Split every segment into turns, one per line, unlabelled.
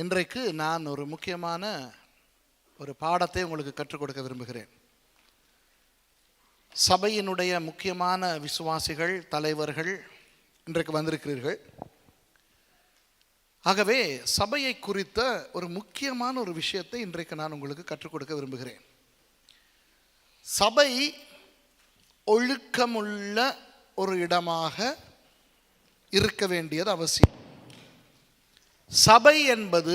இன்றைக்கு நான் ஒரு முக்கியமான ஒரு பாடத்தை உங்களுக்கு கற்றுக் கொடுக்க விரும்புகிறேன். சபையினுடைய முக்கியமான விசுவாசிகள், தலைவர்கள் இன்றைக்கு வந்திருக்கிறீர்கள். ஆகவே சபையை குறித்த ஒரு முக்கியமான ஒரு விஷயத்தை இன்றைக்கு நான் உங்களுக்கு கற்றுக் கொடுக்க விரும்புகிறேன். சபை ஒழுக்கமுள்ள ஒரு இடமாக இருக்க வேண்டியது அவசியம். சபை என்பது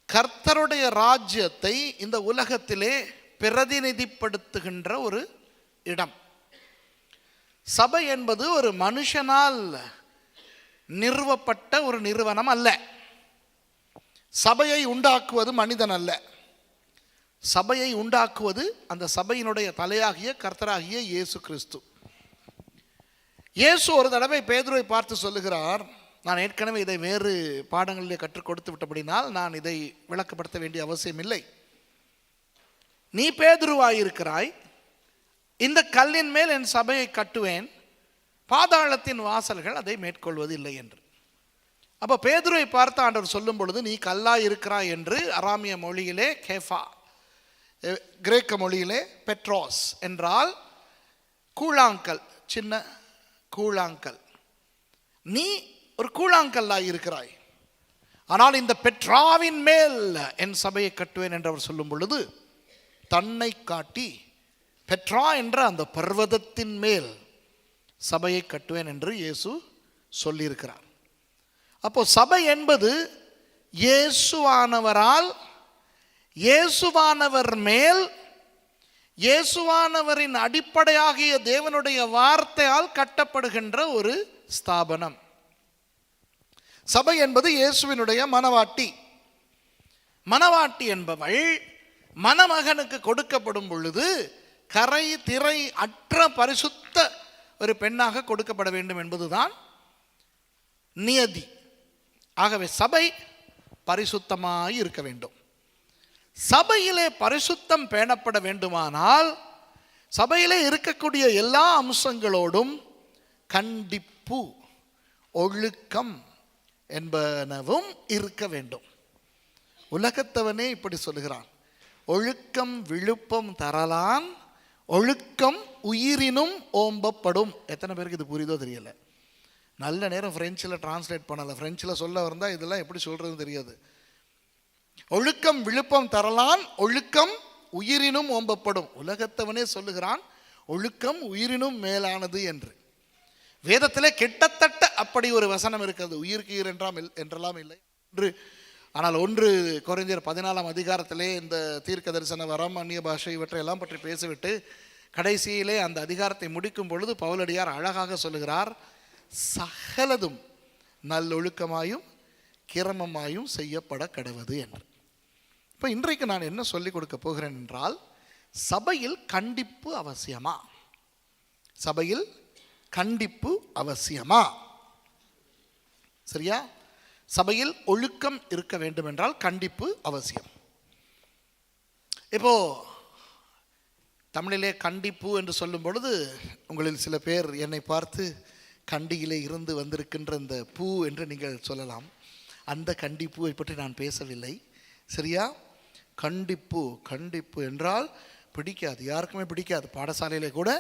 கர்த்தருடைய ராஜ்யத்தை இந்த உலகத்திலே பிரதிநிதிப்படுத்துகின்ற ஒரு இடம். சபை என்பது ஒரு மனுஷனால் நிறுவப்பட்ட ஒரு நிறுவனம் அல்ல. சபையை உண்டாக்குவது மனிதன் அல்ல. சபையை உண்டாக்குவது அந்த சபையினுடைய தலையாகிய கர்த்தராகிய இயேசு கிறிஸ்து. இயேசு ஒரு தடவை பேதுருவை பார்த்து சொல்லுகிறார், நான் ஏற்கனவே இதை வேறு பாடங்களிலே கற்றுக் கொடுத்து விட்டபடினால் நான் இதை விளக்கப்படுத்த வேண்டிய அவசியம் இல்லை. நீ பேதுருவாயிருக்கிறாய், இந்த கல்லின் மேல் என் சபையை கட்டுவேன், பாதாளத்தின் வாசல்கள் அதை மேற்கொள்வது இல்லை என்று. அப்போ பேதுருவை பார்த்து ஆண்டவர் சொல்லும் பொழுது, நீ கல்லாய் இருக்கிறாய் என்று அராமிய மொழியிலே கேஃபா, கிரேக்க மொழியிலே பெட்ரோஸ் என்றால் கூழாங்கல், சின்ன கூழாங்கல். நீ ஒரு கூழாங்கல்லாய் இருக்கிறாய், ஆனால் இந்த பெட்ராவின் மேல் என் சபையை கட்டுவேன் என்று அவர் சொல்லும் பொழுது தன்னை காட்டி பெட்ரா என்ற அந்த பர்வதத்தின் மேல் சபையை கட்டுவேன் என்று இயேசு சொல்லியிருக்கிறார். அப்போ சபை என்பது இயேசுவானவரால், இயேசுவானவர் மேல், இயேசுவானவரின் அடிப்படையாகிய தேவனுடைய வார்த்தையால் கட்டப்படுகின்ற ஒரு ஸ்தாபனம். சபை என்பது இயேசுவினுடைய மணவாட்டி. மணவாட்டி என்பவள் மணமகனுக்கு கொடுக்கப்படும் பொழுது கரை திரை அற்ற பரிசுத்த ஒரு பெண்ணாக கொடுக்கப்பட வேண்டும் என்பதுதான் நியதி. ஆகவே சபை பரிசுத்தமாய் இருக்க வேண்டும். சபையிலே பரிசுத்தம் பேணப்பட வேண்டுமானால் சபையிலே இருக்கக்கூடிய எல்லா அம்சங்களோடும் கண்டிப்பு, ஒழுக்கம் என்பனவும் இருக்க வேண்டும். உலகத்தவனே இப்படி சொல்லுகிறான், ஒழுக்கம் விழுப்பம் தரலான், ஒழுக்கம் உயிரினும் ஓம்பப்படும். எத்தனை பேருக்கு இது புரியுதோ தெரியல. நல்ல நேரம் ஃப்ரெஞ்சில் டிரான்ஸ்லேட் பண்ணலை. ஃப்ரெஞ்சில் சொல்ல வந்தால் இதெல்லாம் எப்படி சொல்கிறதுன்னு தெரியாது. ஒழுக்கம் விழுப்பம் தரலான், ஒழுக்கம் உயிரினும் ஓம்பப்படும். உலகத்தவனே சொல்லுகிறான் ஒழுக்கம் உயிரினும் மேலானது என்று. வேதத்திலே கிட்டத்தட்ட அப்படி ஒரு வசனம் இருக்கிறது. உயிருக்கு ஈர் என்றெல்லாம் இல்லை என்று. ஆனால் 1 கொரிந்தியர் 14 அதிகாரத்திலே இந்த தீர்க்க தரிசன வரம், அந்நிய பாஷை இவற்றையெல்லாம் பற்றி பேசிவிட்டு கடைசியிலே அந்த அதிகாரத்தை முடிக்கும் பொழுது பவுலடியார் அழகாக சொல்லுகிறார், சகலதும் நல்லொழுக்கமாயும் கிரமமாயும் செய்யப்பட கடவது என்று. இப்போ இன்றைக்கு நான் என்ன சொல்லிக் கொடுக்க போகிறேன் என்றால், சபையில் கண்டிப்பு அவசியமா? சபையில் கண்டிப்பு அவசியமா? சரியா? சபையில் ஒழுக்கம் இருக்க வேண்டும் என்றால் கண்டிப்பு அவசியம். இப்போ தமிழிலே கண்டிப்பு என்று சொல்லும் பொழுது உங்களில் சில பேர் என்னை பார்த்து கண்டியிலே இருந்து வந்திருக்கின்ற இந்த பூ என்று நீங்கள் சொல்லலாம். அந்த கண்டிப்பூவை பற்றி நான் பேசவில்லை. சரியா? கண்டிப்பு என்றால் பிடிக்காது, யாருக்குமே பிடிக்காது. பாடசாலையிலே கூட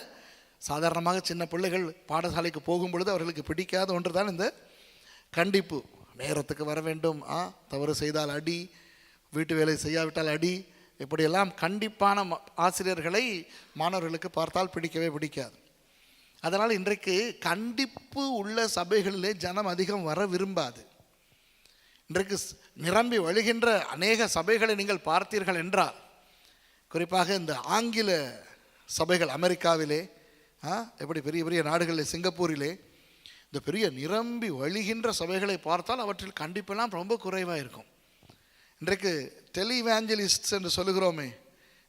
சாதாரணமாக சின்ன பிள்ளைகள் பாடசாலைக்கு போகும் பொழுது அவர்களுக்கு பிடிக்காத ஒன்று தான் இந்த கண்டிப்பு. நேரத்துக்கு வர வேண்டும், தவறு செய்தால் அடி, வீட்டு வேலை செய்யாவிட்டால் அடி, இப்படியெல்லாம் கண்டிப்பான ஆசிரியர்களை மாணவர்களுக்கு பார்த்தால் பிடிக்கவே பிடிக்காது. அதனால் இன்றைக்கு கண்டிப்பு உள்ள சபைகளிலே ஜனம் அதிகம் வர விரும்பாது. இன்றைக்கு நிரம்பி வழிகின்ற அநேக சபைகளை நீங்கள் பார்த்தீர்கள் என்றால், குறிப்பாக இந்த ஆங்கில சபைகள் அமெரிக்காவிலே, எப்படி பெரிய பெரிய நாடுகளில், சிங்கப்பூரிலே இந்த பெரிய நிரம்பி வழிகின்ற சபைகளை பார்த்தால் அவற்றில் கண்டிப்பெல்லாம் ரொம்ப குறைவாக இருக்கும். இன்றைக்கு டெலிவேஞ்சலிஸ்ட்ஸ் என்று சொல்லுகிறோமே,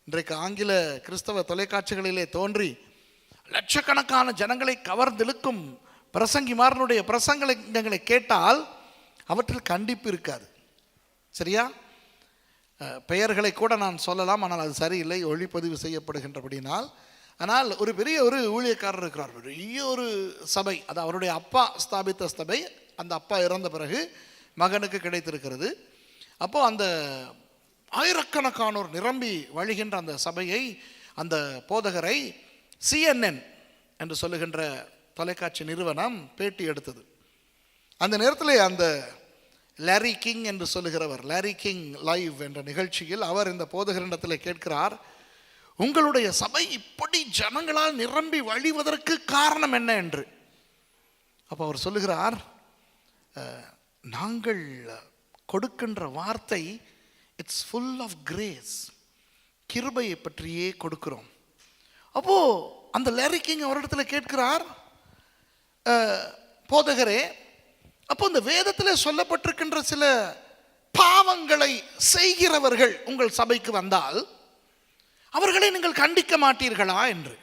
இன்றைக்கு ஆங்கில கிறிஸ்தவ தொலைக்காட்சிகளிலே தோன்றி லட்சக்கணக்கான ஜனங்களை கவர்ந்திழுக்கும் பிரசங்கிமாரனுடைய பிரசங்களை கேட்டால் அவற்றில் கண்டிப்பு இருக்காது. சரியா? பெயர்களை கூட நான் சொல்லலாம், ஆனால் அது சரியில்லை, ஒளிப்பதிவு செய்யப்படுகின்றபடினால். ஆனால் ஒரு பெரிய ஒரு ஊழியக்காரர் இருக்கிறார், பெரிய ஒரு சபை, அது அவருடைய அப்பா ஸ்தாபித்த சபை. அந்த அப்பா இறந்த பிறகு மகனுக்கு கிடைத்திருக்கிறது. அப்போ அந்த ஆயிரக்கணக்கானோர் நிரம்பி வழிகின்ற அந்த சபையை, அந்த போதகரை CNN என்று சொல்லுகின்ற தொலைக்காட்சி நிறுவனம் பேட்டி எடுத்தது. அந்த நேரத்தில் அந்த லாரி கிங் என்று சொல்லுகிறவர், லாரி கிங் லைவ் என்ற நிகழ்ச்சியில் அவர் இந்த போதகரிடத்தில் கேட்கிறார், உங்களுடைய சபை இப்படி ஜனங்களால் நிரம்பி வழிவதற்கு காரணம் என்ன என்று. அப்போ அவர் சொல்லுகிறார், நாங்கள் கொடுக்கின்ற வார்த்தை இட்ஸ் ஃபுல் ஆஃப் கிரேஸ், கிருபையை பற்றியே கொடுக்கிறோம். அப்போ அந்த லாரி கிங் அவரிடத்தில் கேட்கிறார், போதகரே, அப்போ இந்த வேதத்தில் சொல்லப்பட்டிருக்கின்ற சில பாவங்களை செய்கிறவர்கள் உங்கள் சபைக்கு வந்தால் அவர்களை நீங்கள் கண்டிக்க மாட்டீர்களா என்று.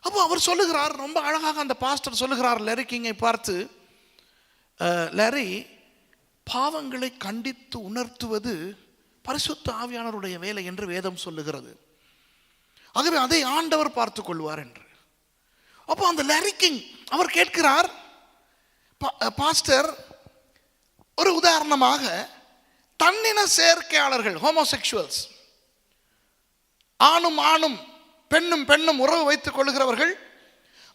அப்போ அவர் சொல்லுகிறார், ரொம்ப அழகாக அந்த பாஸ்டர் சொல்லுகிறார் லாரி கிங்கை பார்த்து, லாரி, பாவங்களை கண்டித்து உணர்த்துவது பரிசுத்த ஆவியானவருடைய வேலை என்று வேதம் சொல்லுகிறது. ஆகவே அதை ஆண்டவர் பார்த்து கொள்வார் என்று. அப்போ அந்த லாரி கிங் அவர் கேட்கிறார், பாஸ்டர், ஒரு உதாரணமாக தன்னின சேர்க்கையாளர்கள், ஹோமோசெக்சுவல்ஸ், ஆணும் ஆணும் பெண்ணும் பெண்ணும் உறவு வைத்துக் கொள்கிறவர்கள்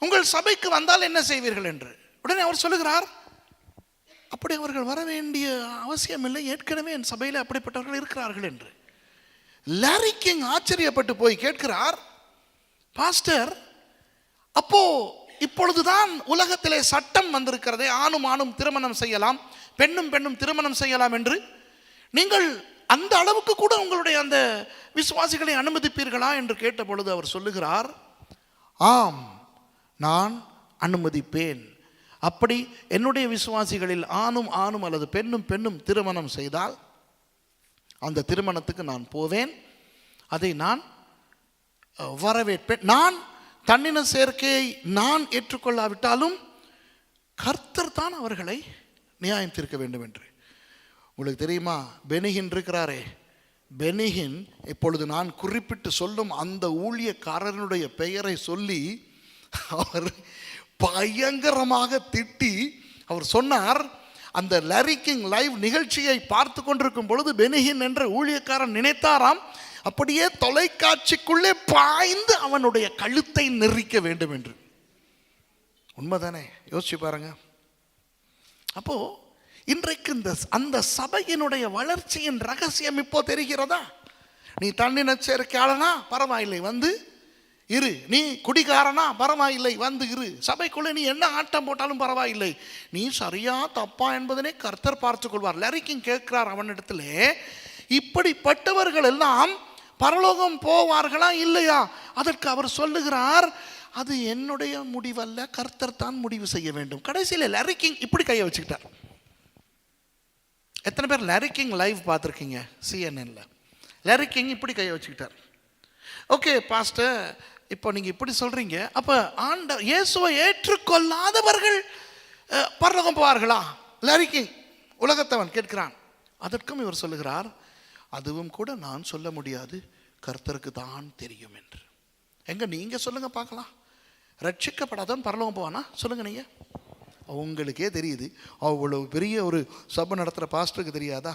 உங்கள் சபைக்கு வந்தால் என்ன செய்வீர்கள் என்று. உடனே அவர் சொல்லுகிறார், அப்படி அவர்கள் வர வேண்டிய அவசியம் இல்லை, ஏற்கனவே என் சபையில் அப்படிப்பட்டவர்கள் இருக்கிறார்கள் என்று. லாரி கிங் ஆச்சரியப்பட்டு போய் கேட்கிறார், பாஸ்டர், அப்போ இப்பொழுதுதான் உலகத்திலே சட்டம் வந்திருக்கிறதே, ஆணும் ஆணும் திருமணம் செய்யலாம், பெண்ணும் பெண்ணும் திருமணம் செய்யலாம் என்று, நீங்கள் அந்த அளவுக்கு கூட உங்களுடைய அந்த விசுவாசிகளை அனுமதிப்பீர்களா என்று கேட்ட பொழுது அவர் சொல்லுகிறார், ஆம், நான் அனுமதிப்பேன். அப்படி என்னுடைய விசுவாசிகளில் ஆணும் ஆணும் அல்லது பெண்ணும் பெண்ணும் திருமணம் செய்தால் அந்த திருமணத்துக்கு நான் போவேன், அதை நான் வரவேற்பேன். நான் தன்னின சேர்க்கையை நான் ஏற்றுக்கொள்ளாவிட்டாலும் கர்த்தர் தான் அவர்களை நியாயம் தீர்க்க வேண்டும் என்று. உங்களுக்கு தெரியுமா, பெனிஹின் இருக்கிறாரே, பெனிஹின் இப்பொழுது நான் குறிப்பிட்டு சொல்லும் அந்த ஊழியக்காரனுடைய பெயரை சொல்லி அவர் பயங்கரமாக திட்டி அவர் சொன்னார், அந்த லாரி கிங் லைவ் நிகழ்ச்சியை பார்த்து கொண்டிருக்கும் பொழுது பெனிஹின் என்ற ஊழியக்காரன் நினைத்தாராம், அப்படியே தொலைக்காட்சிக்குள்ளே பாய்ந்து அவனுடைய கழுத்தை நெரிக்க வேண்டும் என்று. உண்மைதானே? யோசிச்சு பாருங்க. அப்போ இன்றைக்கு அந்த சபையினுடைய வளர்ச்சியின் ரகசியம் இப்போ தெரிகிறதா? நீ தன்னின சேர்க்கையாளனா பரவாயில்லை, வந்து இரு. நீ குடிகாரனா பரவாயில்லை, வந்து இரு. சபைக்குள்ளே நீ என்ன ஆட்டம் போட்டாலும் பரவாயில்லை, நீ சரியா தப்பா என்பதனை கர்த்தர் பார்த்து கொள்வார். லாரி கிங் கேட்கிறார் அவனிடத்தில், இப்படிப்பட்டவர்கள் எல்லாம் பரலோகம் போவார்களா இல்லையா? அதற்கு அவர் சொல்லுகிறார், அது என்னுடைய முடிவல்ல, கர்த்தர் தான் முடிவு செய்ய வேண்டும். கடைசியில் லாரி கிங் இப்படி கையை வச்சுக்கிட்டார். எத்தனை பேர் லாரி கிங் லைவ் பார்த்துருக்கீங்க? CNN. லாரி கிங் இப்படி கையை வச்சுக்கிட்டார். ஓகே பாஸ்டர், இப்போ நீங்கள் இப்படி சொல்கிறீங்க, அப்போ இயேசுவை ஏற்றுக்கொள்ளாதவர்கள் பரலோகம் போவார்களா? லாரி கிங் உலகத்தவன் கேட்கிறான். அதற்கும் இவர் சொல்லுகிறார், அதுவும் கூட நான் சொல்ல முடியாது, கர்த்தருக்கு தான் தெரியும் என்று. எங்க நீங்க சொல்லுங்க பார்க்கலாம், ரட்சிக்கப்படாதவன் பரலோகம் போவானா? சொல்லுங்க நீங்க. உங்களுக்கே தெரியுது, அவ்வளவு பெரிய ஒரு சபை நடத்துகிற பாஸ்டருக்கு தெரியாதா?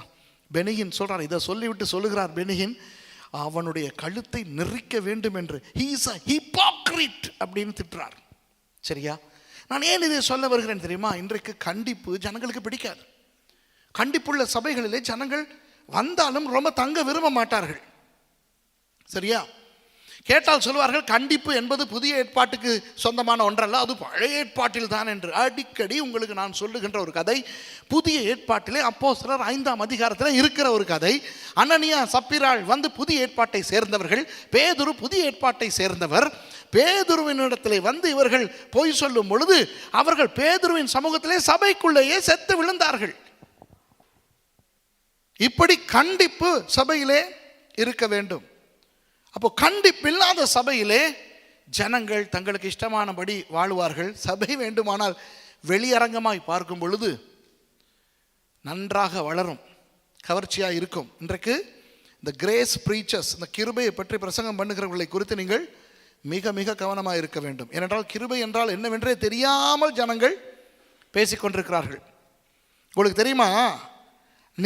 பெனிஹின் சொல்றார், இதை சொல்லிவிட்டு சொல்லுகிறார் பெனிஹின், அவனுடைய கழுத்தை நெரிக்க வேண்டும் என்று. he is a hypocrite அப்படின்னு திட்டுறார். சரியா? நான் ஏன் இதை சொல்ல வருகிறேன் தெரியுமா? இன்றைக்கு கண்டிப்பு ஜனங்களுக்கு பிடிக்காது. கண்டிப்புள்ள சபைகளிலே ஜனங்கள் வந்தாலும் ரொம்ப தங்க விரும்ப மாட்டார்கள். சரியா? கேட்டால் சொல்வார்கள், கண்டிப்பு என்பது புதிய ஏற்பாட்டுக்கு சொந்தமான ஒன்றல்ல, அது பழைய ஏற்பாட்டில் தான் என்று. அடிக்கடி உங்களுக்கு நான் சொல்லுகின்ற ஒரு கதை, புதிய ஏற்பாட்டிலே அப்போஸ்தலர் 5ஆம் அதிகாரத்தில் இருக்கிற ஒரு கதை. அனனியா சப்பிராள் வந்து புதிய ஏற்பாட்டை சேர்ந்தவர்கள், பேதுரு புதிய ஏற்பாட்டை சேர்ந்தவர். பேதுருவினிடத்திலே வந்து இவர்கள் பொய் சொல்லும் பொழுது அவர்கள் பேதுருவின் சமூகத்திலே சபைக்குள்ளேயே செத்து விழுந்தார்கள். இப்படி கண்டிப்பு சபையிலே இருக்க வேண்டும். அப்போ கண்டிப்பில்லாத சபையிலே ஜனங்கள் தங்களுக்கு இஷ்டமானபடி வாழுவார்கள். சபை வேண்டுமானால் வெளியரங்கமாய் பார்க்கும் பொழுது நன்றாக வளரும், கவர்ச்சியாக இருக்கும். இன்றைக்கு இந்த கிரேஸ் ப்ரீச்சர்ஸ், இந்த கிருபையை பற்றி பிரசங்கம் பண்ணுகிறவர்களை குறித்து நீங்கள் மிக மிக கவனமாக இருக்க வேண்டும். ஏனென்றால் கிருபை என்றால் என்னவென்றே தெரியாமல் ஜனங்கள் பேசிக்கொண்டிருக்கிறார்கள். உங்களுக்கு தெரியுமா,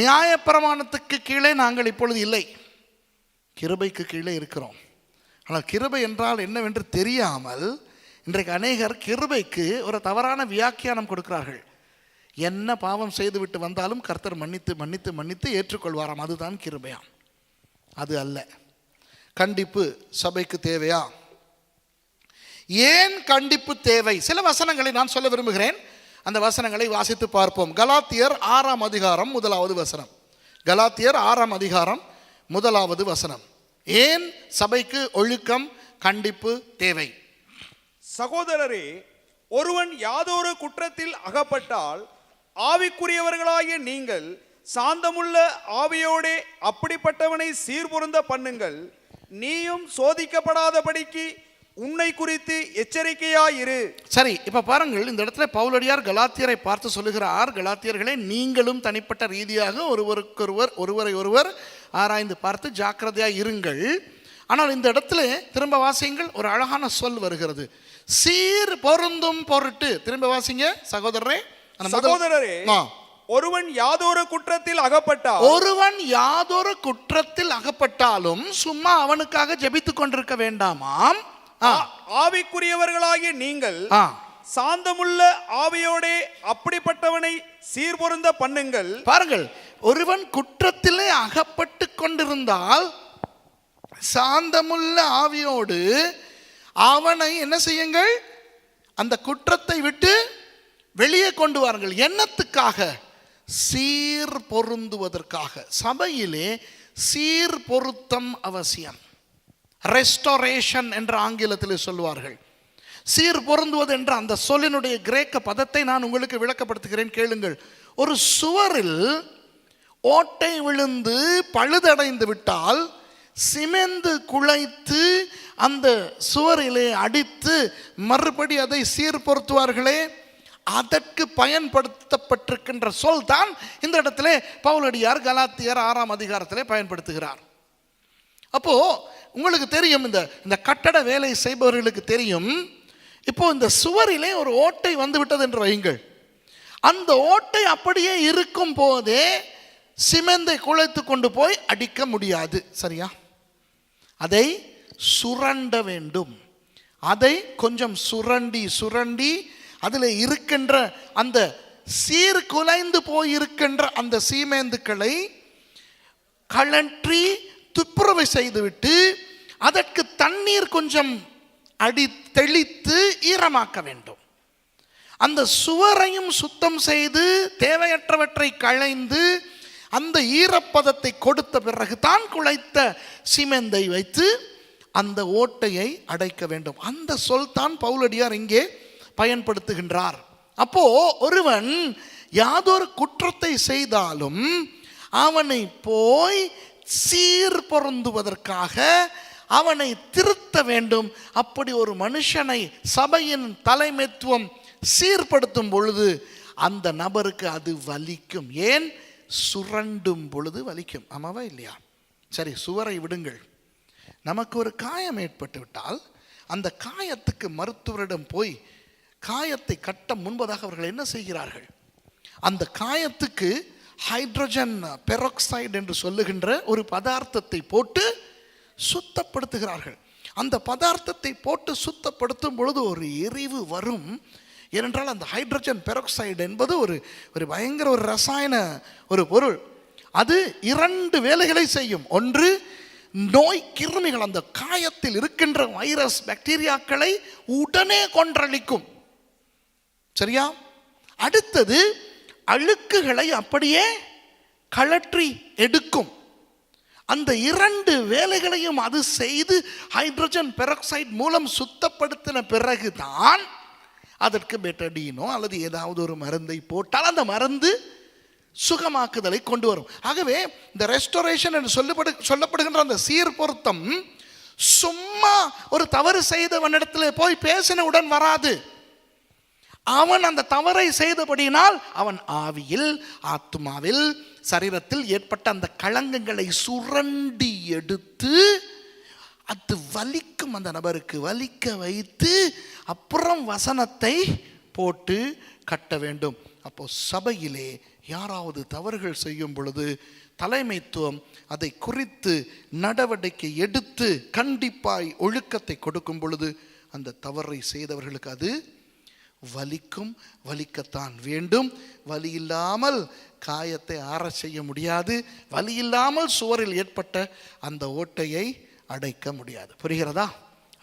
நியாயப்பிரமாணத்துக்கு கீழே நாங்கள் இப்பொழுது இல்லை, கிருபைக்கு கீழே இருக்கிறோம். ஆனால் கிருபை என்றால் என்னவென்று தெரியாமல் இன்றைக்கு அநேகர் கிருபைக்கு ஒரு தவறான வியாக்கியானம் கொடுக்கிறார்கள். என்ன பாவம் செய்துவிட்டு வந்தாலும் கர்த்தர் மன்னித்து மன்னித்து மன்னித்து ஏற்றுக்கொள்வாராம், அதுதான் கிருபையாம். அது அல்ல. கண்டிப்பு சபைக்கு தேவையா? ஏன் கண்டிப்பு தேவை? சில வசனங்களை நான் சொல்ல விரும்புகிறேன். அந்த வசனங்களை வாசித்து பார்ப்போம். கலாத்தியர் 6ஆம் அதிகாரம் 1வது வசனம். கலாத்தியர் 6ஆம் அதிகாரம் 1வது வசனம். ஏன் சபைக்கு ஒழுக்கம் கண்டிப்பு தேவை?
சகோதரரே, ஒருவன் யாதொரு குற்றத்தில் அகப்பட்டால் ஆவிக்குரியவர்களாகிய நீங்கள் சாந்தமுள்ள ஆவியோடே அப்படிப்பட்டவனை சீர்பொருந்த பண்ணுங்கள். நீயும் சோதிக்கப்படாதபடிக்கு உன்னை குறித்து எச்சரிக்கையாயிரு.
சரி, இப்ப பாருங்கள், இந்த இடத்துல பவுலடியார் கலாத்தியரை பார்த்து சொல்லுகிறார், கலாத்தியர்களே, நீங்களும் தனிப்பட்ட ரீதியாக ஒருவரை ஒருவர் ஆராய்ந்து பார்த்து ஜாக்கிரதையாக இருங்கள். ஆனால் இந்த இடத்துல திரும்ப வாசியுங்கள், ஒரு அழகான சொல் வருகிறது, சீர் பொருந்தும் பொருட்டு. திரும்ப வாசிங்க சகோதரரே.
சகோதரரே, ஒருவன் யாதொரு குற்றத்தில் அகப்பட்டால்,
ஒருவன் யாதொரு குற்றத்தில் அகப்பட்டாலும் சும்மா அவனுக்காக ஜெபித்துக் கொண்டிருக்க வேண்டாமாம்.
ஆவிக்குரியவர்களாகிய நீங்கள் சாந்தமுள்ள ஆவியோடே அப்படிப்பட்டவனை சீர்பொருந்த பண்ணுங்கள்.
பாருங்கள், ஒருவன் குற்றத்திலே அகப்பட்டு கொண்டிருந்தால் சாந்தமுள்ள ஆவியோடு அவனை என்ன செய்யுங்கள்? அந்த குற்றத்தை விட்டு வெளியே கொண்டு வாருங்கள். என்னத்துக்காக? சீர் பொருந்துவதற்காக. சபையிலே சீர் பொருத்தம் அவசியம். ரெஸ்டோரேஷன் என்ற ஆங்கிலத்தில் சொல்லுவார்கள். சீர் பொருந்துவது என்ற அந்த சொல்லினுடைய கிரேக்க பதத்தை நான் உங்களுக்கு விளக்கப்படுத்துகிறேன், கேளுங்கள். ஒரு சுவரில் ஓட்டை விழுந்து பழுதடைந்து விட்டால் சிமெந்து குழைத்து அந்த சுவரிலே அடித்து மறுபடி அதை சீர் பொருத்துவார்களே, அதற்கு பயன்படுத்தப்பட்டிருக்கின்ற சொல் தான் இந்த இடத்திலே பவுலடியார் கலாத்தியர் 6ஆம் அதிகாரத்திலே பயன்படுத்துகிறார். அப்போ உங்களுக்கு தெரியும், இந்த கட்டட வேலை செய்பவர்களுக்கு தெரியும், இப்போ இந்த சுவரிலே ஒரு ஓட்டை வந்து விட்டது என்று வையுங்கள். அந்த ஓட்டை அப்படியே இருக்கும் போதே சிமெந்தை குழைத்து கொண்டு போய் அடிக்க முடியாது, சரியா? அதை சுரண்ட வேண்டும். அதை கொஞ்சம் சுரண்டி சுரண்டி அதில் இருக்கின்ற அந்த சீர்குலைந்து போயிருக்கின்ற அந்த சீமேந்துக்களை கழற்றி துப்புரவு செய்துவிட்டு அதற்கு தண்ணீர் கொஞ்சம் அடி தெளித்து ஈரமாக்க வேண்டும். அந்த சுவரையும் சுத்தம் செய்து தேவையற்றவற்றை களைந்து அந்த ஈரப்பதத்தை கொடுத்த பிறகு தான் குழைத்த சிமெந்தை வைத்து அந்த ஓட்டையை அடைக்க வேண்டும். அந்த சொல் தான் பவுலடியார் இங்கே பயன்படுத்துகின்றார். அப்போ ஒருவன் யாதொரு குற்றத்தை செய்தாலும் அவனை போய் சீர் பொருந்துவதற்காக அவனை திருத்த வேண்டும். அப்படி ஒரு மனுஷனை சபையின் தலைமைத்துவம் சீர்படுத்தும் பொழுது அந்த நபருக்கு அது வலிக்கும். ஏன்? சுரண்டும் பொழுது வலிக்கும். ஆமாவா இல்லையா? சரி, சுவரை விடுங்கள். நமக்கு ஒரு காயம் ஏற்பட்டு விட்டால் அந்த காயத்துக்கு மருத்துவரிடம் போய் காயத்தை கட்ட முன்பதாக அவர்கள் என்ன செய்கிறார்கள்? அந்த காயத்துக்கு ஹைட்ரஜன் பெராக்சைடு என்று சொல்லுகின்ற ஒரு பதார்த்தத்தை போட்டு சுத்தப்படுத்துகிறார்கள். அந்த பதார்த்தத்தை போட்டு சுத்தப்படுத்தும் பொழுது ஒரு எரிவு வரும். ஏனென்றால் அந்த ஹைட்ரஜன் பெராக்சைடு என்பது ஒரு பயங்கர ஒரு ரசாயன ஒரு பொருள். அது 2 வேலைகளை செய்யும். ஒன்று, நோய் கிருமிகள், அந்த காயத்தில் இருக்கின்ற வைரஸ் பாக்டீரியாக்களை உடனே கொன்றளிக்கும், சரியா? அடுத்தது, அழுக்குகளை அப்படியே கழற்றி எடுக்கும். அந்த 2 வேலைகளையும் அது செய்து ஹைட்ரஜன் பெராக்சைடு மூலம் சுத்தப்படுத்தின பிறகுதான் அதற்கு பெட்டடீனோ அல்லது ஏதாவது ஒரு மருந்தை போட்டால் அந்த மருந்து சுகமாக்குதலை கொண்டு வரும். ஆகவே இந்த ரெஸ்டோரேஷன் என்று சொல்லப்படுகின்ற அந்த சீர் பொருத்தம் சும்மா ஒரு தவறு செய்தவனிடத்தில் போய் பேசினவுடன் வராது. அவன் அந்த தவறை செய்தபடியினால் அவன் ஆவியில், ஆத்மாவில், சரீரத்தில் ஏற்பட்ட அந்த களங்கங்களை சுரண்டி எடுத்து அது வலிக்கும், அந்த நபருக்கு வலிக்க வைத்து அப்புறம் வசனத்தை போட்டு கட்ட வேண்டும். அப்போ சபையிலே யாராவது தவறுகள் செய்யும் பொழுது தலைமைத்துவம் அதை குறித்து நடவடிக்கை எடுத்து கண்டிப்பாய் ஒழுக்கத்தை கொடுக்கும் பொழுது அந்த தவறை செய்தவர்களுக்கு அது வலிக்கும், வலிக்கத்தான் வேண்டும். வலி இல்லாமல் காயத்தை ஆற செய்ய முடியாது. வலி இல்லாமல் சுவரில் ஏற்பட்ட அந்த ஓட்டையை அடைக்க முடியாது. புரிகிறதா?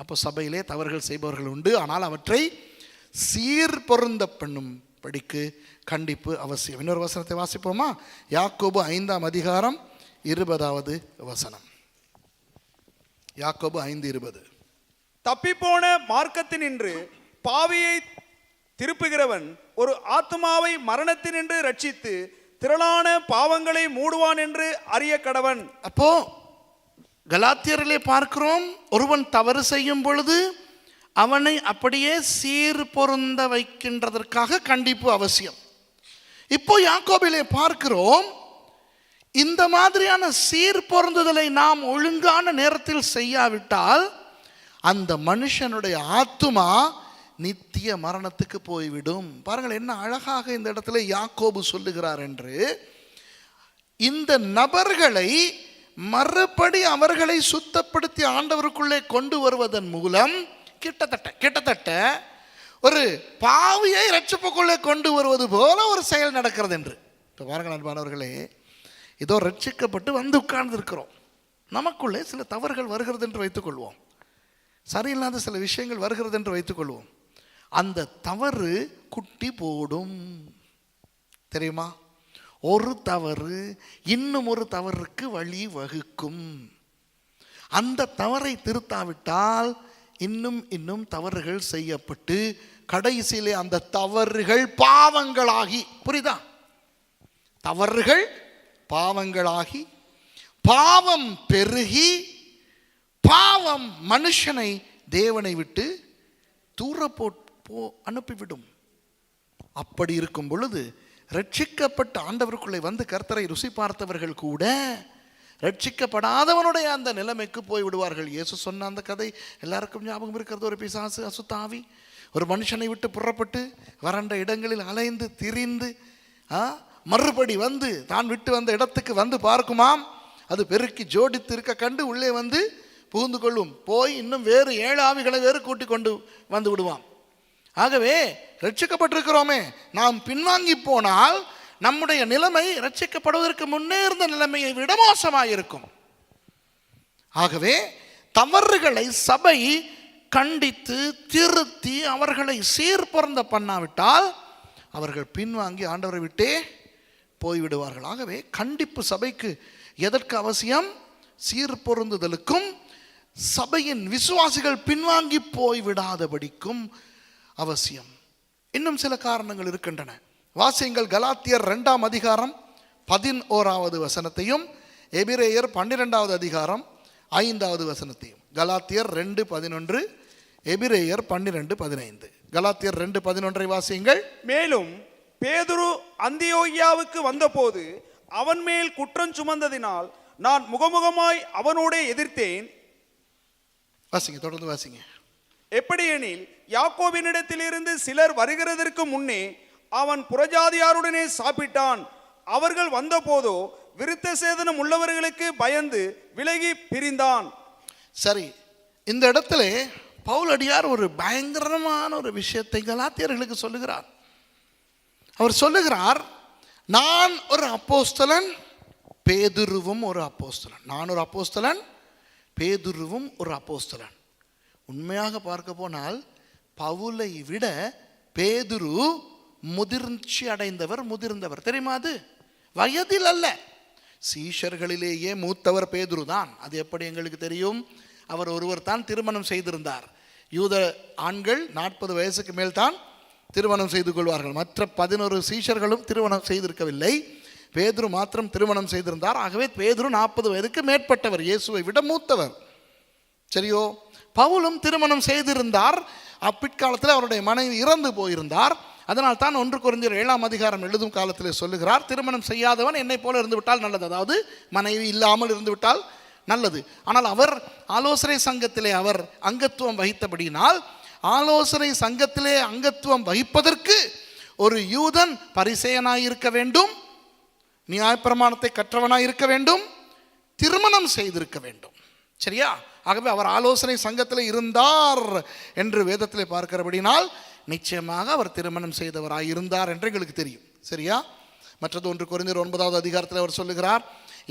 அப்போ சபையிலே தவறுகள் செய்பவர்கள் உண்டு, ஆனால் அவற்றை சீர்பொருந்த பண்ணும் படிக்கு கண்டிப்பு அவசியம். இன்னொரு வசனத்தை வாசிப்போமா? யாக்கோபு 5:20 வசனம். யாக்கோபு 5:20.
தப்பிப்போன மார்க்கத்தினின்று பாவியை திருப்புகிறவன் ஒரு ஆத்மாவை மரணத்தினின்று ரட்சித்து திரளான பாவங்களை மூடுவான் என்று அறிய கடவன்.
அப்போ கலாத்தியரிலே பார்க்கிறோம், ஒருவன் தவறு செய்யும் பொழுது அவனை அப்படியே சீர் பொருந்த வைக்கின்றதற்காக கண்டிப்பு அவசியம். இப்போ யாக்கோபிலே பார்க்கிறோம், இந்த மாதிரியான சீர் பொருந்துதலை நாம் ஒழுங்கான நேரத்தில் செய்யாவிட்டால் அந்த மனுஷனுடைய ஆத்துமா நித்திய மரணத்துக்கு போய்விடும். பாருங்கள் என்ன அழகாக இந்த இடத்துல யாக்கோபு சொல்லுகிறார் என்று. இந்த நபர்களை மறுபடி அவர்களை சுத்தப்படுத்தி ஆண்டவருக்குள்ளே கொண்டு வருவதன் மூலம் கிட்டத்தட்ட ஒரு பாவியை ரட்சிப்புக்குள்ளே கொண்டு வருவது போல ஒரு செயல் நடக்கிறது என்று. இப்போ பாருங்கள் அன்பானவர்களே, இதோ ரட்சிக்கப்பட்டு வந்து உட்கார்ந்து இருக்கிறோம். நமக்குள்ளே சில தவறுகள் வருகிறது என்று வைத்துக்கொள்வோம், சரியில்லாத சில விஷயங்கள் வருகிறது என்று வைத்துக்கொள்வோம். அந்த தவறு குட்டி போடும், தெரியுமா? ஒரு தவறு இன்னும் ஒரு தவறுக்கு வழி வகுக்கும். அந்த தவறை திருத்தாவிட்டால் இன்னும் தவறுகள் செய்யப்பட்டு கடைசியிலே அந்த தவறுகள் பாவங்களாகி, புரியுதா? தவறுகள் பாவங்களாகி, பாவம் பெருகி, பாவம் மனுஷனை தேவனை விட்டு தூர அனுப்பிவிடும். அப்படி இருக்கும் பொழுது ரட்சிக்கப்பட்ட ஆண்டவருக்குள்ளே வந்து கர்த்தரை ருசி பார்த்தவர்கள் கூட ரட்சிக்கப்படாதவனுடைய அந்த நிலைமைக்கு போய் விடுவார்கள். இயேசு சொன்ன அந்த கதை எல்லாருக்கும் ஞாபகம் இருக்கிறது. ஒரு பிசாசு, அசுத்தாவி ஒரு மனுஷனை விட்டு புறப்பட்டு வறண்ட இடங்களில் அலைந்து திரிந்து மறுபடி வந்து தான் விட்டு வந்த இடத்துக்கு வந்து பார்க்குமாம். அது பெருக்கி ஜோடித்து இருக்க கண்டு உள்ளே வந்து புகுந்து கொள்ளும். போய் இன்னும் வேறு 7 ஆவிகளை வேறு கூட்டி கொண்டு வந்து விடுவான். ஆகவே ரட்சிக்கப்பட்டிருக்கிறோமே, நாம் பின்வாங்கி போனால் நம்முடைய நிலைமை ரட்சிக்கப்படுவதற்கு முன்னே இருந்த நிலைமையை விட மோசமாயிருக்கும். ஆகவே தவறுகளை சபை கண்டித்து திருத்தி அவர்களை சீர்பொருந்த பண்ணாவிட்டால் அவர்கள் பின்வாங்கி ஆண்டவரை விட்டே போய்விடுவார்கள். ஆகவே கண்டிப்பு சபைக்கு எதற்கு அவசியம்? சீர்பொருந்துதலுக்கும் சபையின் விசுவாசிகள் பின்வாங்கி போய்விடாதபடிக்கும் அவசியம். இன்னும் சில காரணங்கள் இருக்கின்றன. வாசியுங்கள் கலாத்தியர் 2:11 வசனத்தையும் எபிரேயர் 12 5 கலாத்தியர் 2:11 எபிரேயர் 12:15. கலாத்தியர் 2:11 வாசியுங்கள்.
மேலும் பேதுரு அந்தியோகியாவுக்கு வந்தபோது அவன் மேல் குற்றம் சுமந்ததினால் நான் முகமுகமாய் அவனோட எதிர்த்தேன்.
வாசிங்க, தொடர்ந்து வாசிங்க.
எப்படியெனில் யாக்கோபினிடத்திலிருந்து சிலர் வருகிறதற்கு முன்னே அவன் புறஜாதியாருடனே சாப்பிட்டான். அவர்கள் வந்தபோதோ விருத்த சேதனம் உள்ளவர்களுக்கு பயந்து விலகி பிரிந்தான்.
சரி, இந்த இடத்துல பவுலடியார் ஒரு பயங்கரமான ஒரு விஷயத்தை கலாத்தியர்களுக்கு சொல்லுகிறார். அவர் சொல்லுகிறார், நான் ஒரு அப்போஸ்தலன், பேதுருவும் ஒரு அப்போஸ்தலன். நான் ஒரு அப்போஸ்தலன், பேதுருவும் ஒரு அப்போஸ்தலன். உண்மையாக பார்க்க போனால் பவுலை விட பேதுரு முதிர்ச்சி முதிர்ந்தவர். தெரியுமா? அது வயதில் அல்ல, சீஷர்களிலேயே மூத்தவர் பேதுரு தான். அது எப்படி எங்களுக்கு தெரியும்? அவர் ஒருவர் தான் திருமணம் செய்திருந்தார். யூத ஆண்கள் 40 வயசுக்கு மேல் தான் திருமணம் செய்து கொள்வார்கள். மற்ற 11 சீஷர்களும் திருமணம் செய்திருக்கவில்லை. பேதுரு மாத்திரம் திருமணம் செய்திருந்தார். ஆகவே பேதுரு 40 வயதுக்கு மேற்பட்டவர், இயேசுவை விட மூத்தவர். சரியோ? பவுலும் திருமணம் செய்திருந்தார். அப்பிற்காலத்தில் அவருடைய மனைவி இறந்து போயிருந்தார். அதனால் தான் 1 கொரிந்தியர் 7 எழுதும் காலத்தில் சொல்லுகிறார், திருமணம் செய்யாதவன் என்னை போல இருந்து விட்டால் நல்லது. அதாவது மனைவி இல்லாமல் இருந்து விட்டால் நல்லது. ஆனால் அவர் ஆலோசனை சங்கத்திலே அவர் அங்கத்துவம் வகித்தபடியினால் ஆலோசனை சங்கத்திலே அங்கத்துவம் வகிப்பதற்கு ஒரு யூதன் பரிசேயனாயிருக்க வேண்டும், நியாயப்பிரமாணத்தை கற்றவனாய் இருக்க வேண்டும், திருமணம் செய்திருக்க வேண்டும். சரியா? ஆகவே அவர் ஆலோசனை சங்கத்தில் இருந்தார் என்று வேதத்தில் பார்க்கிறபடினால் நிச்சயமாக அவர் திருமணம் செய்தவராய் இருந்தார் என்று எங்களுக்கு தெரியும். சரியா? மற்றது 1 கொரிந்தியர் 9வது அதிகாரத்தில் அவர் சொல்லுகிறார்,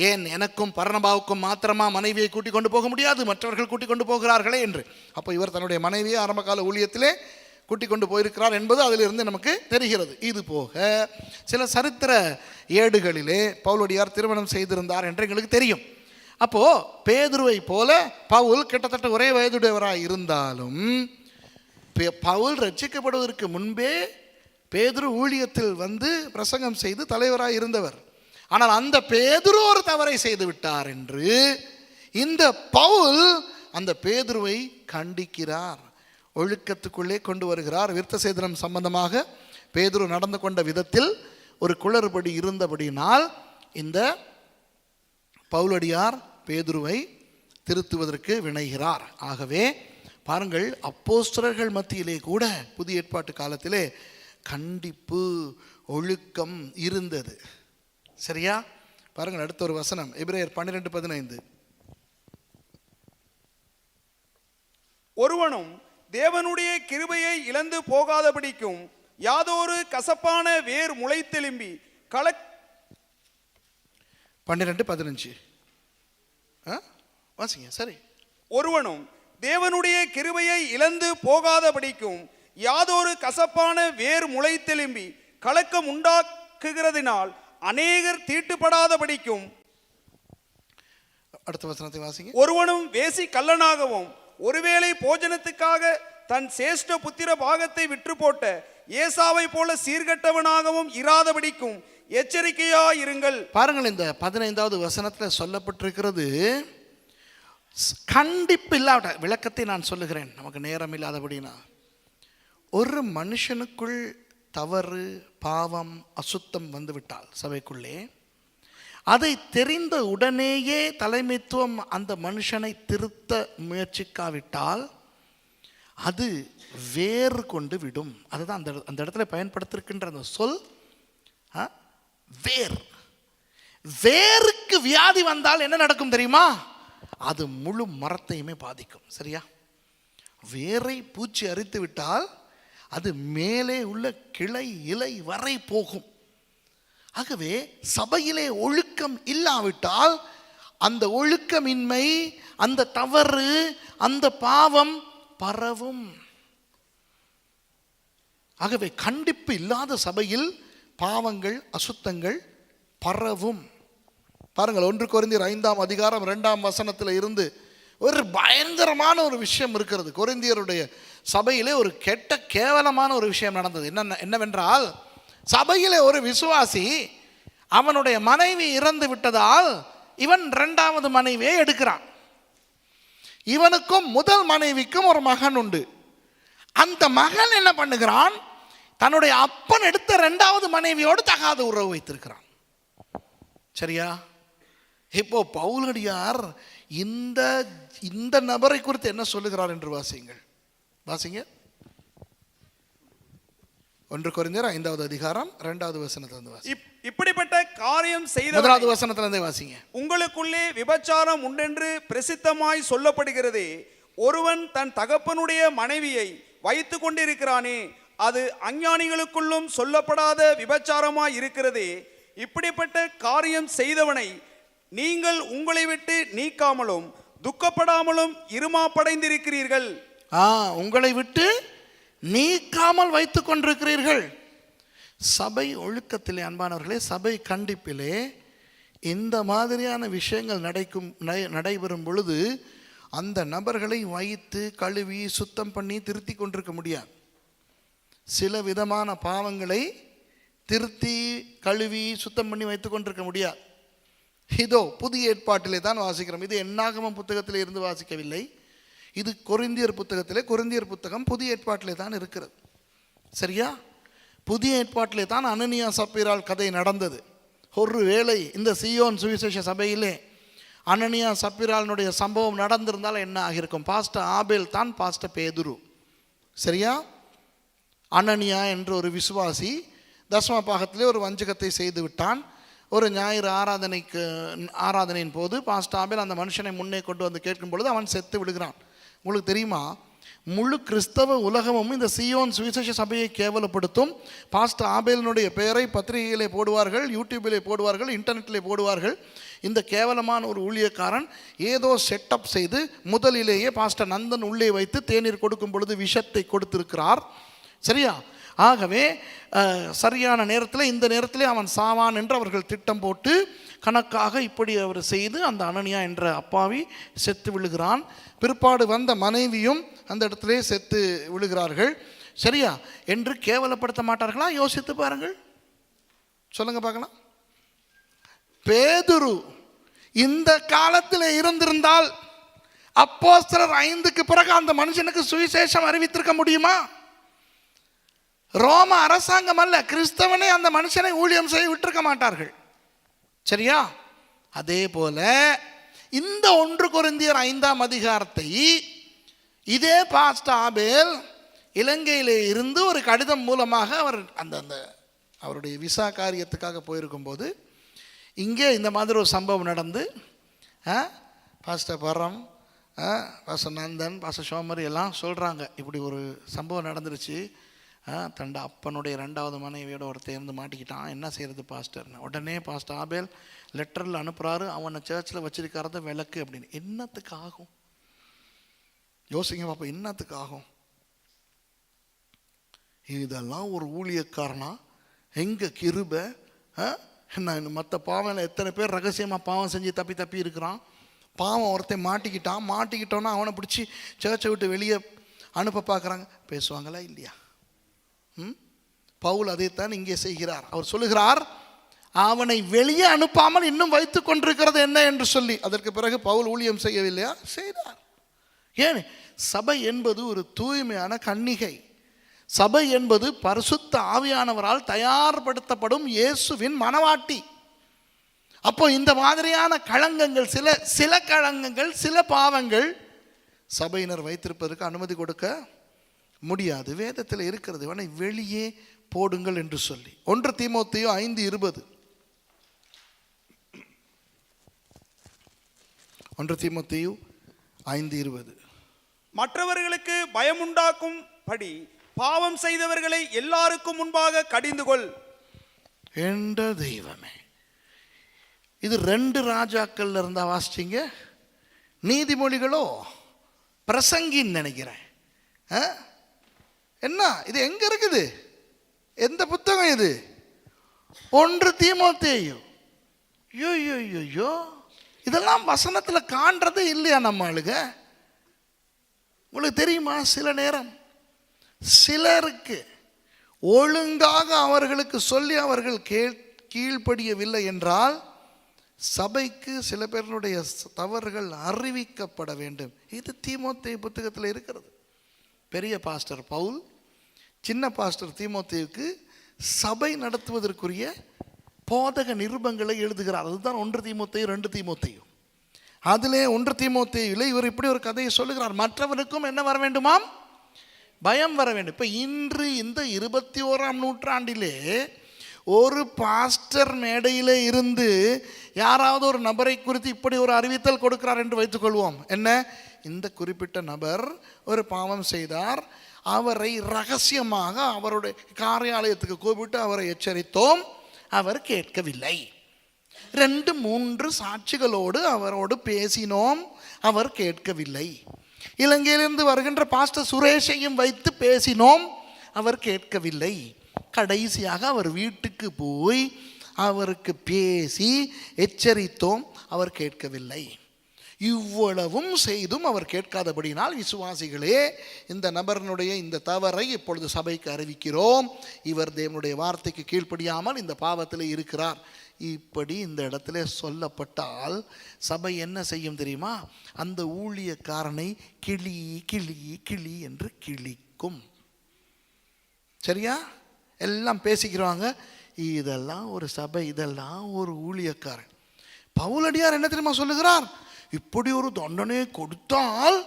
ஏன் எனக்கும் பர்னபாவுக்கும் மாத்திரமா மனைவியை கூட்டிக் கொண்டு போக முடியாது, மற்றவர்கள் கூட்டிக் கொண்டு போகிறார்களே என்று. அப்போ இவர் தன்னுடைய மனைவியை ஆரம்பகால ஊழியத்திலே கூட்டிக் கொண்டு போயிருக்கிறார் என்பது அதிலிருந்து நமக்கு தெரிகிறது. இது போக சில சரித்திர ஏடுகளிலே பவுலடியார் திருமணம் செய்திருந்தார் என்று எங்களுக்கு தெரியும். அப்போ பேதுருவை போல பவுல் கிட்டத்தட்ட ஒரே வயதுடையவராய் இருந்தாலும் பவுல் ரட்சிக்கப்படுவதற்கு முன்பே பேதுரு ஊழியத்தில் வந்து பிரசங்கம் செய்து தலைவராய் இருந்தவர். ஆனால் அந்த பேதுரு ஒரு தவறை செய்து விட்டார் என்று இந்த பவுல் அந்த பேதுருவை கண்டிக்கிறார், ஒழுக்கத்துக்குள்ளே கொண்டு வருகிறார். விருத்தசேதனம் சம்பந்தமாக பேதுரு நடந்து கொண்ட விதத்தில் ஒரு குளறுபடி இருந்தபடியினால் இந்த பவுலடியார் பேதுருவை திருத்துவதற்கு வினைகிறார். ஆகவே பாருங்கள், அப்போஸ்தலர்கள் மத்தியிலே கூட புதிய ஏற்பாட்டு காலத்திலே கண்டிப்பு, ஒழுக்கம் இருந்தது. சரியா? பாருங்கள், அடுத்த ஒரு வசனம் எபிரேயர் 12:15.
ஒருவனும் தேவனுடைய கிருபையை இழந்து போகாதபடிக்கும் யாதொரு கசப்பான வேர் முளைத்தெலும்பி
12:15 வாசிங்க. சரி.
ஒருவனும் தேவனுடைய கிருபையை இழந்து போகாதபடிக்கும் யாதொரு கசப்பான வேர் முளைத்தெலும்பி கலக்கம் உண்டாக்குகிறதினால் அநேகர் தீட்டுப்படாதபடிக்கும்.
அடுத்த வசனத்தை வாசிங்க.
ஒருவனும் வேசி கள்ளனாகவும் ஒருவேளை போஜனத்துக்காக தன் சேஷ்ட புத்திர பாகத்தை விற்று போட்ட ஏசாவை போல சீர்கட்டவனாகவும் இராதபடிக்கும் எச்சரிக்கையாயிருங்கள்.
பாருங்கள், இந்த 15வது வசனத்தில் சொல்லப்பட்டிருக்கிறது கண்டிப்பு இல்லாத விளக்கத்தை நான் சொல்லுகிறேன், நமக்கு நேரம் இல்லாதபடினா. ஒரு மனுஷனுக்குள் தவறு, பாவம், அசுத்தம் வந்துவிட்டால் சபைக்குள்ளே, அதை தெரிந்த உடனேயே தலைமைத்துவம் அந்த மனுஷனை திருத்த முயற்சிக்காவிட்டால் அது வேறு கொண்டு விடும். அதுதான் அந்த இடத்துல பயன்படுத்திருக்கின்ற அந்த சொல் வேர். வேருக்கு வியாதி வந்தால் என்ன நடக்கும் தெரியுமா? அது முழு மரத்தையுமே பாதிக்கும். சரியா? வேரை பூச்சி அரித்து விட்டால் அது மேலே உள்ள கிளை இலை வரை போகும். ஆகவே சபையிலே ஒழுக்கம் இல்லாவிட்டால் அந்த ஒழுக்கமின்மை, அந்த தவறு, அந்த பாவம் பரவும். ஆகவே கண்டிப்பு இல்லாத சபையில் பாவங்கள், அசுத்தங்கள் பரவும். பாருங்கள், 1 கொரிந்தியர் 5ஆம் அதிகாரம் 2ஆம் வசனத்தில் இருந்து ஒரு பயங்கரமான ஒரு விஷயம் இருக்கிறது. கொரிந்தியருடைய சபையிலே ஒரு கெட்ட கேவலமான ஒரு விஷயம் நடந்தது. என்னவென்றால், சபையிலே ஒரு விசுவாசி அவனுடைய மனைவி இறந்து விட்டதால் இவன் 2வது மனைவியை எடுக்கிறான். இவனுக்கும் முதல் மனைவிக்கும் ஒரு மகன் உண்டு. அந்த மகன் என்ன பண்ணுகிறான்? தன்னுடைய அப்பன் எடுத்த 2வது மனைவியோடு தகாத உறவு வைத்திருக்கிறான். சரியா? இப்போ பவுலடியார் இந்த நபரை குறித்து என்ன சொல்லுகிறார் என்று வாசிங்க. 1 கொரிந்தியர் 5வது அதிகாரம் 2வது வசனத்திலிருந்து வாசிங்க.
இப்படிப்பட்ட காரியம் செய்த
1வது வசனத்திலிருந்து வாசிங்க.
உங்களுக்குள்ளே விபச்சாரம் உண்டென்று பிரசித்தமாய் சொல்லப்படுகிறது. ஒருவன் தன் தகப்பனுடைய மனைவியை வைத்து கொண்டிருக்கிறானே, அது அஞ்ஞானிகளுக்குள்ளும் சொல்லப்படாத விபச்சாரமாய் இருக்கிறதே. இப்படிப்பட்ட காரியம் செய்தவனை நீங்கள் உங்களை விட்டு நீக்காமலும் துக்கப்படாமலும் இருமாப்படைந்திருக்கிறீர்கள்.
உங்களை விட்டு நீக்காமல் வைத்துக் கொண்டிருக்கிறீர்கள். சபை ஒழுக்கத்திலே அன்பானவர்களே, சபை கண்டிப்பிலே இந்த மாதிரியான விஷயங்கள் நடைபெறும் பொழுது அந்த நபர்களை வைத்து கழுவி சுத்தம் பண்ணி திருத்தி கொண்டிருக்க முடியாது. சில விதமான பாவங்களை திருத்தி கழுவி சுத்தம் பண்ணி வைத்து கொண்டிருக்க முடியாது. இதோ புதிய ஏற்பாட்டிலே தான் வாசிக்கிறோம். இது என்னாகமம் புத்தகத்திலே இருந்து வாசிக்கவில்லை. இது கொரிந்தியர் புத்தகத்திலே, கொரிந்தியர் புத்தகம் புதிய ஏற்பாட்டிலே தான் இருக்கிறது. சரியா? புதிய ஏற்பாட்டிலே தான் அனனியா சப்பீரால் கதை நடந்தது. ஒரு வேளை இந்த சீயோன் சுவிசேஷ சபையிலே அனனியா சப்பீராளுடைய சம்பவம் நடந்திருந்தால் என்ன ஆகியிருக்கும்? பாஸ்டர் ஆபேல் தான் பாஸ்டர் பேதுரு. சரியா? அனனியா என்ற ஒரு விசுவாசி தசம பாகத்திலே ஒரு வஞ்சகத்தை செய்து விட்டான். ஒரு ஞாயிறு ஆராதனையின் போது பாஸ்டர் ஆபேல் அந்த மனுஷனை முன்னே கொண்டு வந்து கேட்கும் பொழுது அவன் செத்து விடுகிறான். உங்களுக்கு தெரியுமா, முழு கிறிஸ்தவ உலகமும் இந்த சீயோன் சுவிசேஷ சபையை கேவலப்படுத்தும். பாஸ்டர் ஆபேலினுடைய பெயரை பத்திரிகையிலே போடுவார்கள், யூடியூபிலே போடுவார்கள், இன்டர்நெட்டிலே போடுவார்கள். இந்த கேவலமான ஒரு ஊழியக்காரன் ஏதோ செட்டப் செய்து முதலிலேயே பாஸ்டர் நந்தன் உள்ளே வைத்து தேநீர் கொடுக்கும் பொழுது விஷத்தை கொடுத்திருக்கிறார். சரியா? ஆகவே சரியான நேரத்தில் இந்த நேரத்திலே அவன் சாவான் என்று அவர்கள் திட்டம் போட்டு கணக்காக இப்படி அவர் செய்து அந்த அனனியா என்ற அப்பாவி செத்து விழுகிறான். பிற்பாடு வந்த மனைவியும் அந்த இடத்திலே செத்து விழுகிறார்கள். சரியா? என்று கேவலப்படுத்த மாட்டார்களா? யோசித்து பாருங்கள், சொல்லுங்க பார்க்கலாம். பேதுரு இந்த காலத்தில் இருந்திருந்தால் அப்போஸ்தலர் 5க்கு பிறகு அந்த மனுஷனுக்கு சுவிசேஷம் அறிவித்திருக்க முடியுமா? ரோம அரசாங்கம் அல்ல, கிறிஸ்தவனே அந்த மனுஷனை ஊழியம் செய்ய விட்டிருக்க மாட்டார்கள். சரியா? அதே போல இந்த 1 கொரிந்தியர் 5ஆம் அதிகாரத்தை இதே பாஸ்டர் ஆபேல் இலங்கையிலே இருந்து ஒரு கடிதம் மூலமாக அவர் அந்த அவருடைய விசா காரியத்துக்காக போயிருக்கும்போது இங்கே இந்த மாதிரி ஒரு சம்பவம் நடந்து பாஸ்டர் பரம், பாஸ்டர் நந்தன், பாஸ்டர் சோமரி எல்லாம் சொல்கிறாங்க, இப்படி ஒரு சம்பவம் நடந்துருச்சு, தண்ட அப்பனுடைய 2வது மனைவியோட ஒருத்தர் இருந்து மாட்டிக்கிட்டான், என்ன செய்கிறது பாஸ்டர்னு. உடனே பாஸ்டர் ஆபேல் லெட்டரில் அனுப்புகிறாரு, அவனை சர்ச்சில் வச்சிருக்கிறத விளக்கு அப்படின்னு. என்னத்துக்கு ஆகும்? யோசிங்க பாப்பா, என்னத்துக்கு ஆகும்? இதெல்லாம் ஒரு ஊழியக்காரனா? எங்கே கிருபை? என்ன மற்ற பாவம் எத்தனை பேர் ரகசியமாக பாவம் செஞ்சு தப்பி இருக்கிறான். பாவம் ஒருத்தன் மாட்டிக்கிட்டோன்னா அவனை பிடிச்சி சர்ச்சை விட்டு வெளியே அனுப்ப பார்க்குறாங்க. பேசுவாங்களா இல்லையா? பவுல் அதைத்தான் இங்கே செய்கிறார். அவர் சொல்லுகிறார், அவனை வெளியே அனுப்பாமல் இன்னும் வைத்து கொண்டிருக்கிறது என்ன என்று சொல்லி. அதற்கு பிறகு பவுல் ஊழியம் செய்யவில்லையா? செய்தார். ஏன்? சபை என்பது ஒரு தூய்மையான கன்னிகை. சபை என்பது பரிசுத்த ஆவியானவரால் தயார்படுத்தப்படும் இயேசுவின் மனவாட்டி. அப்போ இந்த மாதிரியான களங்கங்கள், சில களங்கங்கள், சில பாவங்கள் சபையினர் வைத்திருப்பதற்கு அனுமதி கொடுக்க முடியாது. வேதத்தில் இருக்கிறது, இவனை வெளியே போடுங்கள் என்று சொல்லி. 1 தீமோத்தேயு 5:20. 1 தீமோத்தேயு 5:20.
மற்றவர்களுக்கு பயமுண்டாக்கும் படி பாவம் செய்தவர்களை எல்லாருக்கும் முன்பாக கடிந்து கொள்
என்ற தெய்வமே. இது 2 ராஜாக்கள் இருந்தா வாசிச்சிங்க. நீதிமொழிகளோ பிரசங்கின்னு நினைக்கிறேன். என்ன இது? எங்க இருக்குது? எந்த புத்தகம் இது? 1 தீமோத்தேயு. ஐயோ, இதெல்லாம் வசனத்தில் காண்றதே இல்லையா நம்ம ஆளுங்க? உங்களுக்கு தெரியுமா, சில நேரம் சிலருக்கு ஒழுங்காக அவர்களுக்கு சொல்லி அவர்கள் கீழ்ப்படியவில்லை என்றால் சபைக்கு சில பேருடைய தவறுகள் அறிவிக்கப்பட வேண்டும். இது தீமோத்தேயு புத்தகத்தில் இருக்கிறது. பெரிய பாஸ்டர் பவுல் சின்ன பாஸ்டர் தீமோத்தேயுக்கு சபை நடத்துவதற்குரிய போதக நிருபங்களை எழுதுகிறார். அதுதான் 1 தீமோத்தேயு 2 தீமோத்தேயு. அதிலே 1 தீமோத்தேயுல இவர் இப்படி ஒரு கதையை சொல்லுகிறார். மற்றவனுக்கும் என்ன வர வேண்டுமாம்? பயம் வர வேண்டும். இப்போ இன்று இந்த 21ஆம் நூற்றாண்டிலே ஒரு பாஸ்டர் மேடையிலே இருந்து யாராவது ஒரு நபரை குறித்து இப்படி ஒரு அறிவித்தல் கொடுக்கிறார் என்று வைத்துக்கொள்வோம். என்ன? இந்த குறிப்பிட்ட நபர் ஒரு பாவம் செய்தார், அவரை ரகசியமாக அவருடைய காரியாலயத்துக்கு கூப்பிட்டு அவரை எச்சரித்தோம், அவர் கேட்கவில்லை. 2-3 சாட்சிகளோடு அவரோடு பேசினோம், அவர் கேட்கவில்லை. இலங்கையிலிருந்து வருகின்ற பாஸ்டர் சுரேஷையும் வைத்து பேசினோம், அவர் கேட்கவில்லை. கடைசியாக அவர் வீட்டுக்கு போய் அவருக்கு பேசி எச்சரித்தோம், அவர் கேட்கவில்லை. இவ்வளவும் செய்தும் அவர் கேட்காதபடினால், விசுவாசிகளே, இந்த நபரனுடைய இந்த தவறை இப்பொழுது சபைக்கு அறிவிக்கிறோம். இவர் தேவனுடைய வார்த்தைக்கு கீழ்ப்படியாமல் இந்த பாவத்தில் இருக்கிறார். இப்படி இந்த இடத்துல சொல்லப்பட்டால் சபை என்ன செய்யும் தெரியுமா? அந்த ஊழியக்காரனை கிளி கிளி கிளி என்று கிளிக்கும். சரியா? எல்லாம் பேசிக்கிறாங்க, இதெல்லாம் ஒரு சபை, இதெல்லாம் ஒரு ஊழியக்காரன். பவுலடியார் என்ன தெரியுமா சொல்லுகிறார்? இப்படி ஒரு தண்டனை கொடுத்தால்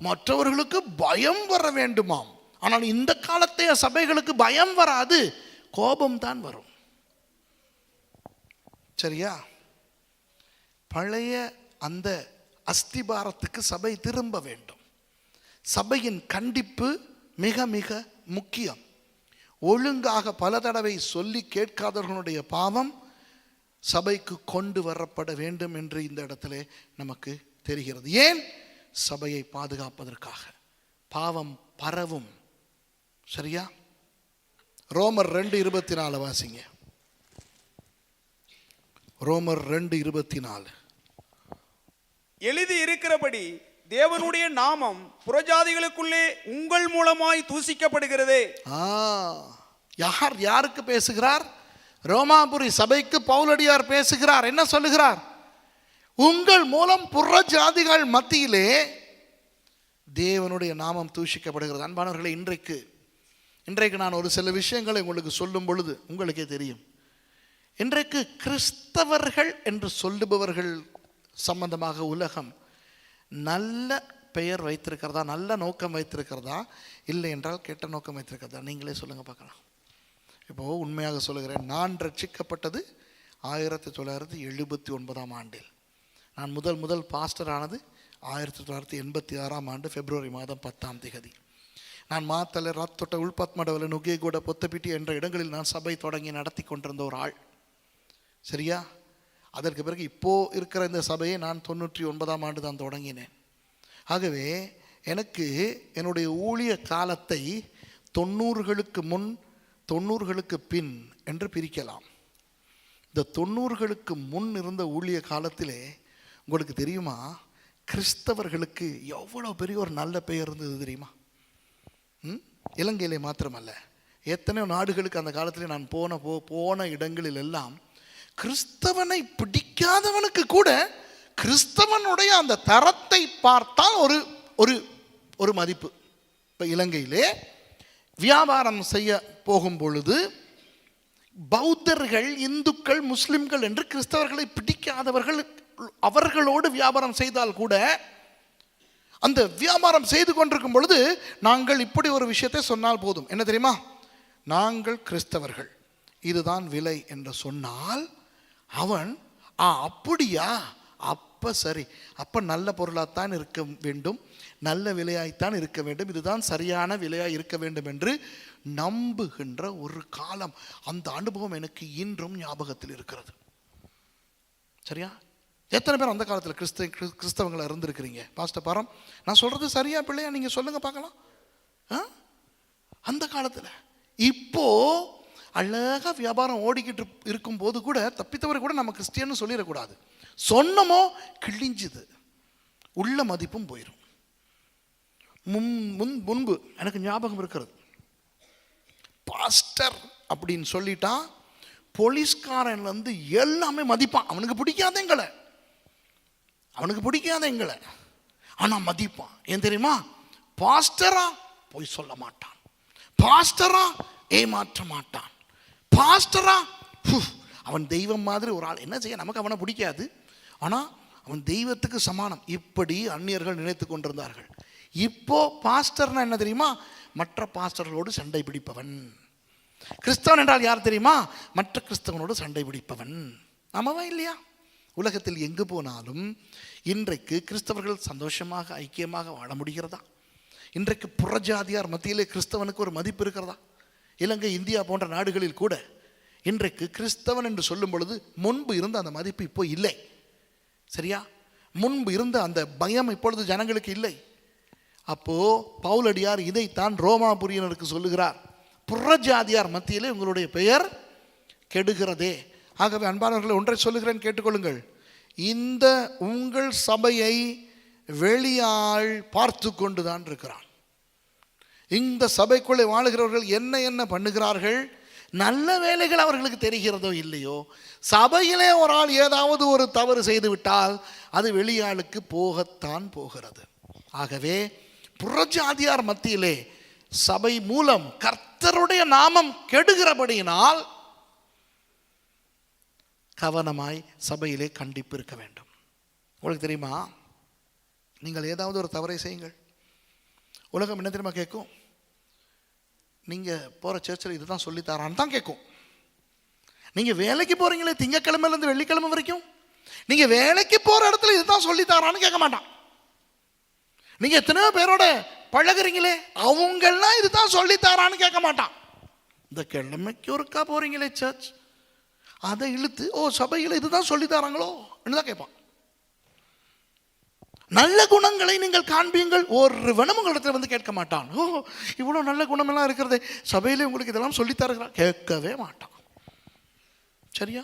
மற்றவர்களுக்கு பயம் வர வேண்டுமாம். ஆனால் இந்த காலத்தைய சபைகளுக்கு பயம் வராது, கோபம் தான் வரும். சரியா? பழைய அந்த அஸ்திபாரத்துக்கு சபை திரும்ப வேண்டும். சபையின் கண்டிப்பு மிக மிக முக்கியம். ஒழுங்காக பல தடவை சொல்லி கேட்காதவர்களுடைய பாவம் சபைக்கு கொண்டு வரப்பட வேண்டும் என்று இந்த இடத்துல நமக்கு தெரிகிறது. ஏன்? சபையை பாதுகாப்பதற்காக. பாவம் பரவும். சரியா? ரோமர் 2:24 வாசிங்க. ரோமர் 2:24.
எழுதி இருக்கிறபடி தேவனுடைய நாமம் புறஜாதிகளுக்குள்ளே உங்கள் மூலமாய் தூசிக்கப்படுகிறது.
யாருக்கு பேசுகிறார்? ரோமாபுரி சபைக்கு பவுலடியார் பேசுகிறார். என்ன சொல்லுகிறார்? உங்கள் மூலம் புறஜாதிகள் மத்தியிலே தேவனுடைய நாமம் தூஷிக்கப்படுகிறது. அன்பானவர்களே, இன்றைக்கு நான் ஒரு சில விஷயங்களை உங்களுக்கு சொல்லும் பொழுது உங்களுக்கே தெரியும். இன்றைக்கு கிறிஸ்தவர்கள் என்று சொல்லுபவர்கள் சம்பந்தமாக உலகம் நல்ல பெயர் வைத்திருக்கிறதா, நல்ல நோக்கம் வைத்திருக்கிறதா, இல்லை என்றால் கெட்ட நோக்கம் வைத்திருக்கிறதா? நீங்களே சொல்லுங்க பார்க்கலாம். இப்போது உண்மையாக சொல்லுகிறேன், நான் ரட்சிக்கப்பட்டது 1979 ஆண்டில். நான் முதல் பாஸ்டர் ஆனது 1986 பிப்ரவரி மாதம் 10 நான் மாத்தலை, ராத்தொட்ட, உள்பத்மடவலை, நுகேகூட, பொத்தப்பிட்டி என்ற இடங்களில் நான் சபை தொடங்கி நடத்தி கொண்டிருந்த ஒரு ஆள். சரியா? அதற்கு பிறகு இப்போது இருக்கிற இந்த சபையை நான் 99 தான் தொடங்கினேன். ஆகவே எனக்கு என்னுடைய ஊழிய காலத்தை 90களுக்கு முன் 90களுக்கு பின் என்று பிரிக்கலாம். இந்த 90களுக்கு முன் இருந்த ஊழிய காலத்திலே உங்களுக்கு தெரியுமா, கிறிஸ்தவர்களுக்கு எவ்வளோ பெரிய ஒரு நல்ல பெயர் இருந்தது தெரியுமா? இலங்கையிலே மாத்திரமல்ல, எத்தனையோ நாடுகளுக்கு அந்த காலத்தில் நான் போன இடங்களில் எல்லாம் கிறிஸ்தவனை பிடிக்காதவனுக்கு கூட கிறிஸ்தவனுடைய அந்த தரத்தை பார்த்தால் ஒரு ஒரு ஒரு மதிப்பு. இப்போ இலங்கையிலே வியாபாரம் செய்ய போகும் பொழுது பௌத்தர்கள், இந்துக்கள், முஸ்லிம்கள் என்று கிறிஸ்தவர்களை பிடிக்காதவர்கள் அவர்களோடு வியாபாரம் செய்தால் கூட அந்த வியாபாரம் செய்து கொண்டிருக்கும் பொழுது நாங்கள் இப்படி ஒரு விஷயத்தை சொன்னால் போதும். என்ன தெரியுமா? நாங்கள் கிறிஸ்தவர்கள், இதுதான் விலை என்று சொன்னால் அவன் அப்படியா, அப்போ சரி, அப்போ நல்ல பொருளாகத்தான் இருக்க வேண்டும், நல்ல விலையாய்த்தான் இருக்க வேண்டும், இதுதான் சரியான விலையாக இருக்க வேண்டும் என்று நம்புகின்ற ஒரு காலம். அந்த அனுபவம் எனக்கு இன்றும் ஞாபகத்தில் இருக்கிறது. சரியா? எத்தனை பேர் அந்த காலத்தில் கிறிஸ்தவங்களை இருந்திருக்கிறீங்க? பாஸ்டர் பாரம், நான் சொல்கிறது சரியா பிள்ளையா? நீங்கள் சொல்லுங்கள் பார்க்கலாம். அந்த காலத்தில் இப்போ அழகாக வியாபாரம் ஓடிக்கிட்டு இருக்கும்போது கூட தப்பித்தவரை கூட நம்ம கிறிஸ்டியன்னு சொல்லிடக்கூடாது. சொன்னமோ கிழிஞ்சுது, உள்ள மதிப்பும் போயிடும். முன்பு எனக்கு ஞாபகம் இருக்கிறது, பாஸ்டர் அப்படின்னு சொல்லிட்டா போலீஸ்காரன் வந்து எல்லாமே மதிப்பான். அவனுக்கு பிடிக்காத எங்களை ஆனால் மதிப்பான். ஏன் தெரியுமா? பாஸ்டரா போய் சொல்ல மாட்டான், பாஸ்டரா ஏமாற்ற மாட்டான், பாஸ்டரா அவன் தெய்வம் மாதிரி ஒரு ஆள். என்ன செய்ய, நமக்கு அவனை பிடிக்காது, ஆனால் அவன் தெய்வத்துக்கு சமானம். இப்படி அந்நியர்கள் நினைத்து கொண்டிருந்தார்கள். இப்போ பாஸ்டர்னா என்ன தெரியுமா? மற்ற பாஸ்டர்களோடு சண்டை பிடிப்பவன். கிறிஸ்தவன் என்றால் யார் தெரியுமா? மற்ற கிறிஸ்தவனோடு சண்டை பிடிப்பவன். ஆமாவா இல்லையா? உலகத்தில் எங்கு போனாலும் இன்றைக்கு கிறிஸ்தவர்கள் சந்தோஷமாக ஐக்கியமாக வாழ முடிகிறதா? இன்றைக்கு புறஜாதியார் மத்தியிலே கிறிஸ்தவனுக்கு ஒரு மதிப்பு இருக்கிறதா? இலங்கை, இந்தியா போன்ற நாடுகளில் கூட இன்றைக்கு கிறிஸ்தவன் என்று சொல்லும் பொழுது முன்பு இருந்த அந்த மதிப்பு இப்போ இல்லை. சரியா? முன்பு இருந்த அந்த பயம் இப்பொழுது ஜனங்களுக்கு இல்லை. அப்போ பவுலடியார் இதைத்தான் ரோமாபுரியனருக்கு சொல்லுகிறார், புறஜாதியார் மத்தியிலே உங்களுடைய பெயர் கெடுகிறதே. ஆகவே அன்பானவர்களை ஒன்றை சொல்லுகிறேன், கேட்டுக்கொள்ளுங்கள். இந்த உங்கள் சபையை வெளியாள் பார்த்து கொண்டுதான் இருக்கிறான். இந்த சபைக்குள்ளே வாழுகிறவர்கள் என்ன பண்ணுகிறார்கள், நல்ல வேலைகள் அவர்களுக்கு தெரிகிறதோ இல்லையோ, சபையிலே ஒரு ஆள் ஏதாவது ஒரு தவறு செய்து விட்டால் அது வெளியாளுக்கு போகத்தான் போகிறது. ஆகவே புறஜாதியார் மத்தியிலே சபை மூலம் கர்த்தருடைய நாமம் கெடுகிறபடியினால் கவனமாய் சபையிலே கண்டிப்பு இருக்க வேண்டும். உங்களுக்கு தெரியுமா, நீங்கள் ஏதாவது ஒரு தவறை செய்யுங்கள், உலகம் என்ன தெரியுமா கேட்கும்? நீங்கள் போகிற சர்ச்சில் இதுதான் சொல்லித்தரான்னு தான் கேட்கும். நீங்க வேலைக்கு போறீங்களே திங்கக்கிழமையில இருந்து வெள்ளிக்கிழமை வரைக்கும், நீங்க வேலைக்கு போற இடத்துல இதுதான் சொல்லி தரான்னு கேட்க மாட்டான். நீங்க எத்தனையோ பேரோட பழகுறீங்களே அவங்கெல்லாம் இதுதான் சொல்லி தரான்னு கேட்க மாட்டான். இந்த கிழமைக்கு ஒருக்கா போறீங்களே சர்ச், அதை இழுத்து ஓ சபையில் இதுதான் சொல்லி தராங்களோ தான் கேட்பான். நல்ல குணங்களை நீங்கள் காண்பீங்கள், ஒரு வனம் உங்களிடத்தில் வந்து கேட்க மாட்டான். ஓ இவ்வளோ நல்ல குணமெல்லாம் இருக்கிறது சபையிலே உங்களுக்கு இதெல்லாம் சொல்லி தருகிறா, கேட்கவே மாட்டான். சரியா?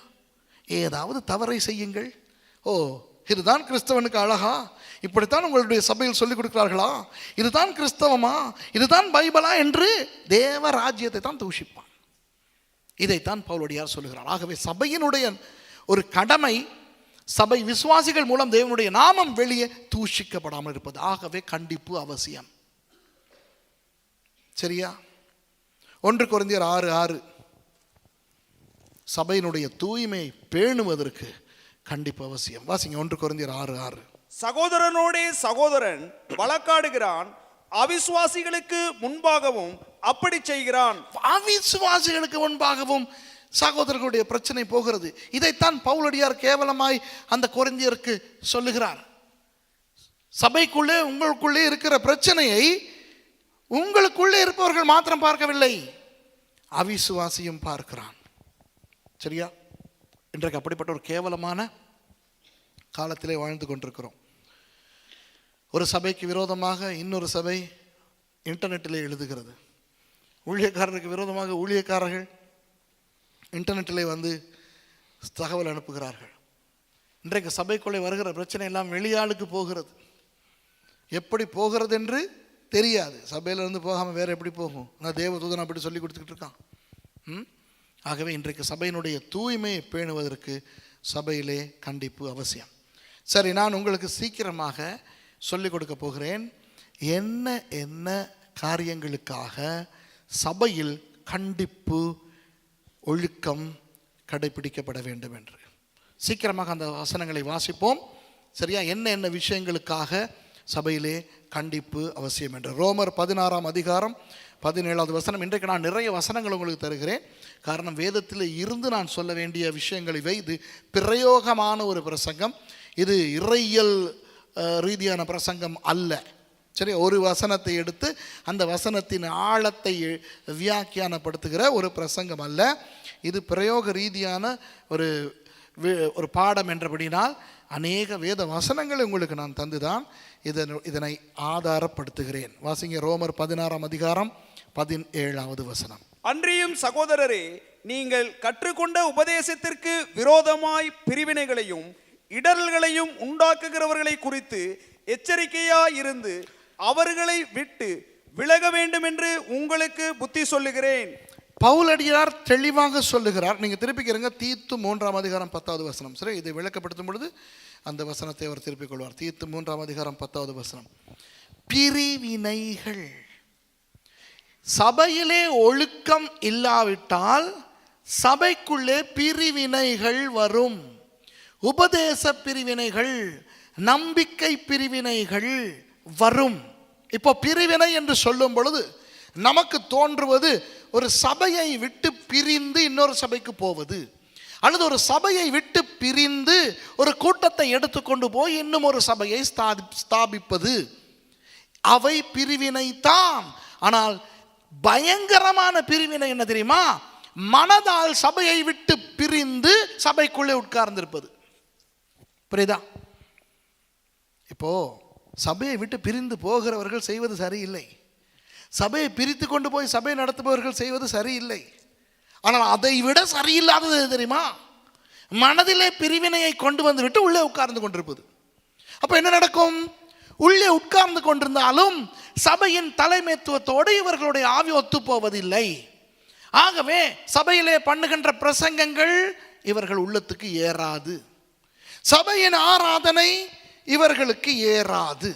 ஏதாவது தவறை செய்யுங்கள், ஓ இதுதான் கிறிஸ்தவனுக்கு அழகா, இப்படித்தான் உங்களுடைய சபையில் சொல்லிக் கொடுக்கிறார்களா, இதுதான் கிறிஸ்தவமா, இதுதான் பைபிளா என்று தேவ ராஜ்யத்தை தான் தூஷிப்பான். இதைத்தான் பவுலடியார் சொல்லுகிறார். ஆகவே சபையினுடைய ஒரு கடமை, சபை விசுவாசிகள் மூலம் தேவனுடைய நாமம் வெளியே தூஷிக்கப்படாமல் இருப்பது. ஆகவே கண்டிப்பு அவசியம். சரியா? 1 கொரிந்தியர் 6:6 சபையினுடைய தூய்மை பேணுவதற்கு கண்டிப்பு அவசியம். வாசிங்க 1 கொரிந்தியர் 6:6.
சகோதரனோடே சகோதரன் வழக்காடுகிறான், அவிசுவாசிகளுக்கு முன்பாகவும் அப்படி செய்கிறான்.
அவிசுவாசிகளுக்கு முன்பாகவும் சகோதரர்களுடைய பிரச்சனை போகிறது. இதைத்தான் பவுலடியார் கேவலமாய் அந்த கொரிந்தியருக்கு சொல்லுகிறார். சபைக்குள்ளே உங்களுக்குள்ளே இருக்கிற பிரச்சனையை உங்களுக்குள்ளே இருப்பவர்கள் மாத்திரம் பார்க்கவில்லை, அவிசுவாசியும் பார்க்கிறான். சரியா? இன்றைக்கு அப்படிப்பட்ட ஒரு கேவலமான காலத்திலே வாழ்ந்து கொண்டிருக்கிறோம். ஒரு சபைக்கு விரோதமாக இன்னொரு சபை இன்டர்நெட்டிலே எழுதுகிறது, ஊழியக்காரருக்கு விரோதமாக ஊழியக்காரர்கள் இன்டர்நெட்டிலே வந்து தகவல் அனுப்புகிறார்கள். இன்றைக்கு சபைக்குள்ளே வருகிற பிரச்சனை எல்லாம் வெளியாளுக்கு போகிறது. எப்படி போகிறது என்று தெரியாது. சபையிலிருந்து போகாமல் வேறு எப்படி போகும்? நான் தேவதூதன் அப்படி சொல்லி கொடுத்துக்கிட்டு இருக்கான். ஆகவே இன்றைக்கு சபையினுடைய தூய்மையை பேணுவதற்கு சபையிலே கண்டிப்பு அவசியம். சரி, நான் உங்களுக்கு சீக்கிரமாக சொல்லிக் கொடுக்க போகிறேன் என்ன என்ன காரியங்களுக்காக சபையில் கண்டிப்பு ஒழுக்கம் கடைபிடிக்கப்பட வேண்டும் என்று. சீக்கிரமாக அந்த வசனங்களை வாசிப்போம். சரியா? என்ன என்ன விஷயங்களுக்காக சபையிலே கண்டிப்பு அவசியம் என்று. ரோமர் 16:17 இன்றைக்கு நான் நிறைய வசனங்கள் உங்களுக்கு தருகிறேன். காரணம், வேதத்தில் இருந்து நான் சொல்ல வேண்டிய விஷயங்களை இது பிரயோகமான ஒரு பிரசங்கம், இது இறையியல் ரீதியான பிரசங்கம் அல்ல. சரி, ஒரு வசனத்தை எடுத்து அந்த வசனத்தின் ஆழத்தை வியாக்கியானப்படுத்துகிற ஒரு பிரசங்கம் அல்ல. இது பிரயோக ரீதியான ஒரு பாடம் என்றபடினால் அநேக வேத வசனங்களை உங்களுக்கு நான் தந்துதான் இதனை ஆதாரப்படுத்துகிறேன். வாசிங்க ரோமர் 16:17.
அன்றியும் சகோதரரே, நீங்கள் கற்றுக்கொண்ட உபதேசத்திற்கு விரோதமாய் பிரிவினைகளையும் இடர்களையும் உண்டாக்குகிறவர்களை குறித்து எச்சரிக்கையாயிருந்து அவர்களை விட்டு விலக வேண்டும் என்று உங்களுக்கு புத்தி சொல்லுகிறேன்.
பவுலடியார் தெளிவாக சொல்லுகிறார். நீங்க திருப்பிக்கிறங்க தீத்து 3:10. சரி, இதை விளக்கப்படுத்தும் பொழுது அந்த வசனத்தை அவர் திருப்பிக் கொள்வார். தீத்து 3:10. பிரிவினைகள். சபையிலே ஒழுக்கம் இல்லாவிட்டால் சபைக்குள்ளே பிரிவினைகள் வரும். உபதேச பிரிவினைகள், நம்பிக்கை பிரிவினைகள் வரும். இப்போ பிரிவினை என்று சொல்லும் பொழுது நமக்கு தோன்றுவது ஒரு சபையை விட்டு பிரிந்து இன்னொரு சபைக்கு போவது, அல்லது ஒரு சபையை விட்டு பிரிந்து ஒரு கூட்டத்தை எடுத்துக்கொண்டு போய் இன்னும் ஒரு சபையை ஸ்தாபிப்பது. அவை பிரிவினை தான். ஆனால் பயங்கரமான பிரிவினை என்ன தெரியுமா? மனதால் சபையை விட்டு பிரிந்து சபைக்குள்ளே உட்கார்ந்திருப்பது. புரியுதா? இப்போ சபையை விட்டு பிரிந்து போகிறவர்கள் செய்வது சரியில்லை, சபையை பிரித்து கொண்டு போய் சபை நடத்துபவர்கள் செய்வது சரியில்லை. ஆனால் அதை விட சரியில்லாதது தெரியுமா? மனதிலே பிரிவினையை கொண்டு வந்து விட்டு உள்ளே உட்கார்ந்து கொண்டிருப்பது. அப்ப என்ன நடக்கும்? உள்ளே உட்கார்ந்து கொண்டிருந்தாலும் சபையின் தலைமைத்துவத்தோடு இவர்களுடைய ஆவி ஒத்து போவதில்லை. ஆகவே சபையிலே பண்ணுகின்ற பிரசங்கங்கள் இவர்கள் உள்ளத்துக்கு ஏறாது, சபையின் ஆராதனை இவர்களுக்கு ஏறாது.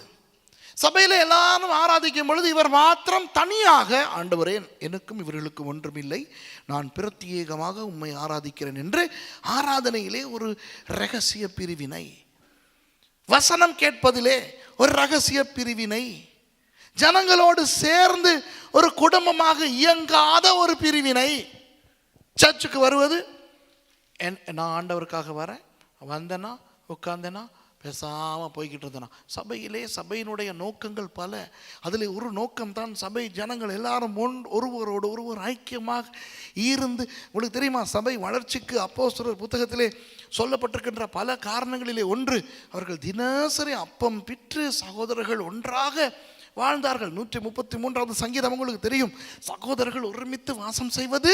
சபையில் எல்லாரும் ஆராதிக்கும் பொழுது இவர் மாத்திரம் தனியாக, ஆண்டவரே எனக்கும் இவர்களுக்கு ஒன்றுமில்லை, நான் பிரத்யேகமாக உம்மை ஆராதிக்கிறேன் என்று ஆராதனையிலே ஒரு இரகசிய பிரிவினை, வசனம் கேட்பதிலே ஒரு இரகசிய பிரிவினை, ஜனங்களோடு சேர்ந்து ஒரு குடும்பமாக இயங்காத ஒரு பிரிவினை. சர்ச்சுக்கு வருவது, நான் ஆண்டவருக்காக வரேன், வந்தேன்னா உட்காந்தேன்னா பேசாமல் போய்கிட்டு இருந்தேனா. சபையினுடைய நோக்கங்கள் பல. அதில் ஒரு நோக்கம்தான் சபை ஜனங்கள் எல்லாரும் ஒருவரோடு ஒருவர் ஐக்கியமாக இருந்து. உங்களுக்கு தெரியுமா, சபை வளர்ச்சிக்கு அப்போஸ்தலர் புத்தகத்திலே சொல்லப்பட்டிருக்கின்ற பல காரணங்களிலே ஒன்று, அவர்கள் தினசரி அப்பம் பிற்று சகோதரர்கள் ஒன்றாக வாழ்ந்தார்கள். 133வது சங்கீதம் உங்களுக்கு தெரியும். சகோதரர்கள் ஒருமித்து வாசம் செய்வது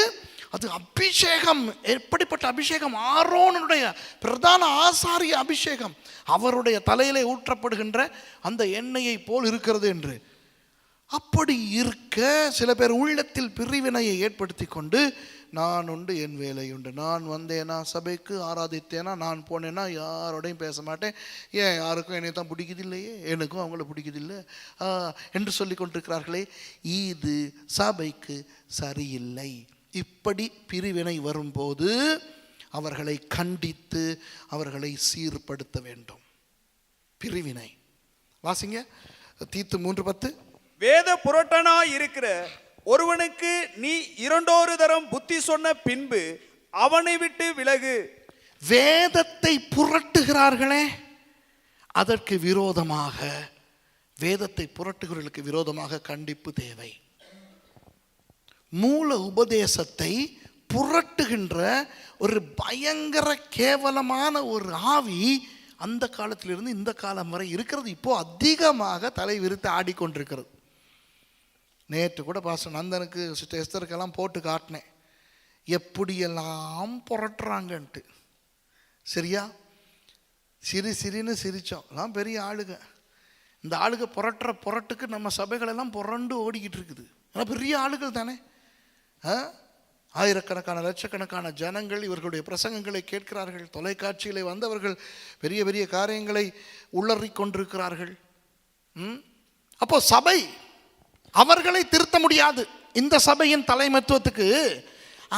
அது அபிஷேகம். எப்படிப்பட்ட அபிஷேகம்? ஆரோனுடைய பிரதான ஆசாரிய அபிஷேகம், அவருடைய தலையிலே ஊற்றப்படுகின்ற அந்த எண்ணெயை போல் இருக்கிறது என்று. அப்படி இருக்க சில பேர் உள்ளத்தில் பிரிவினையை ஏற்படுத்தி கொண்டு, நான் உண்டு என் வேலை உண்டு, நான் வந்தேனா சபைக்கு ஆராதித்தேனா, நான் போனேன்னா யாரோடையும் பேச மாட்டேன், ஏன் யாருக்கும் என்னை தான் பிடிக்குது இல்லையே, எனக்கும் அவங்கள பிடிக்குது இல்லை என்று சொல்லி கொண்டிருக்கிறார்களே, இது சபைக்கு சரியில்லை. இப்படி பிரிவினை வரும்போது அவர்களை கண்டித்து அவர்களை சீர்படுத்த வேண்டும். பிரிவினை வாசிங்க, தீத்து 3:10.
வேத புரட்டனாய் இருக்கிற ஒருவனுக்கு நீ 2 தரம் புத்தி சொன்ன பின்பு அவனை விட்டு விலகு.
வேதத்தை புரட்டுகிறார்களே, அதற்கு விரோதமாக, வேதத்தை புரட்டுகிறவர்களுக்கு விரோதமாக கண்டிப்பு தேவை. மூல உபதேசத்தை புரட்டுகின்ற ஒரு பயங்கர கேவலமான ஒரு ஆவி அந்த காலத்திலிருந்து இந்த காலம் வரை இருக்கிறது. இப்போ அதிகமாக தலை விரித்து ஆடிக்கொண்டிருக்கிறது. நேற்று கூட பாஸ்டர் நந்தனுக்கு சிஸ்டர் எஸ்தருக்கெல்லாம் போட்டு காட்டினேன், எப்படியெல்லாம் புரட்டுறாங்கன்ட்டு. சரியா? சிரின்னு சிரித்தோம். எல்லாம் பெரிய ஆளுங்க. இந்த ஆளுங்க புரட்டுக்கு நம்ம சபைகளெல்லாம் புரண்டு ஓடிக்கிட்டு இருக்குது. ஆனால் பெரிய ஆளுகள் தானே. ஆயிரக்கணக்கான லட்சக்கணக்கான ஜனங்கள் இவர்களுடைய பிரசங்கங்களை கேட்கிறார்கள். தொலைக்காட்சியிலே வந்தவர்கள் பெரிய பெரிய காரியங்களை உள்ளறி கொண்டிருக்கிறார்கள். அப்போ சபை அவர்களை திருத்த முடியாது. இந்த சபையின் தலைமைத்துவத்துக்கு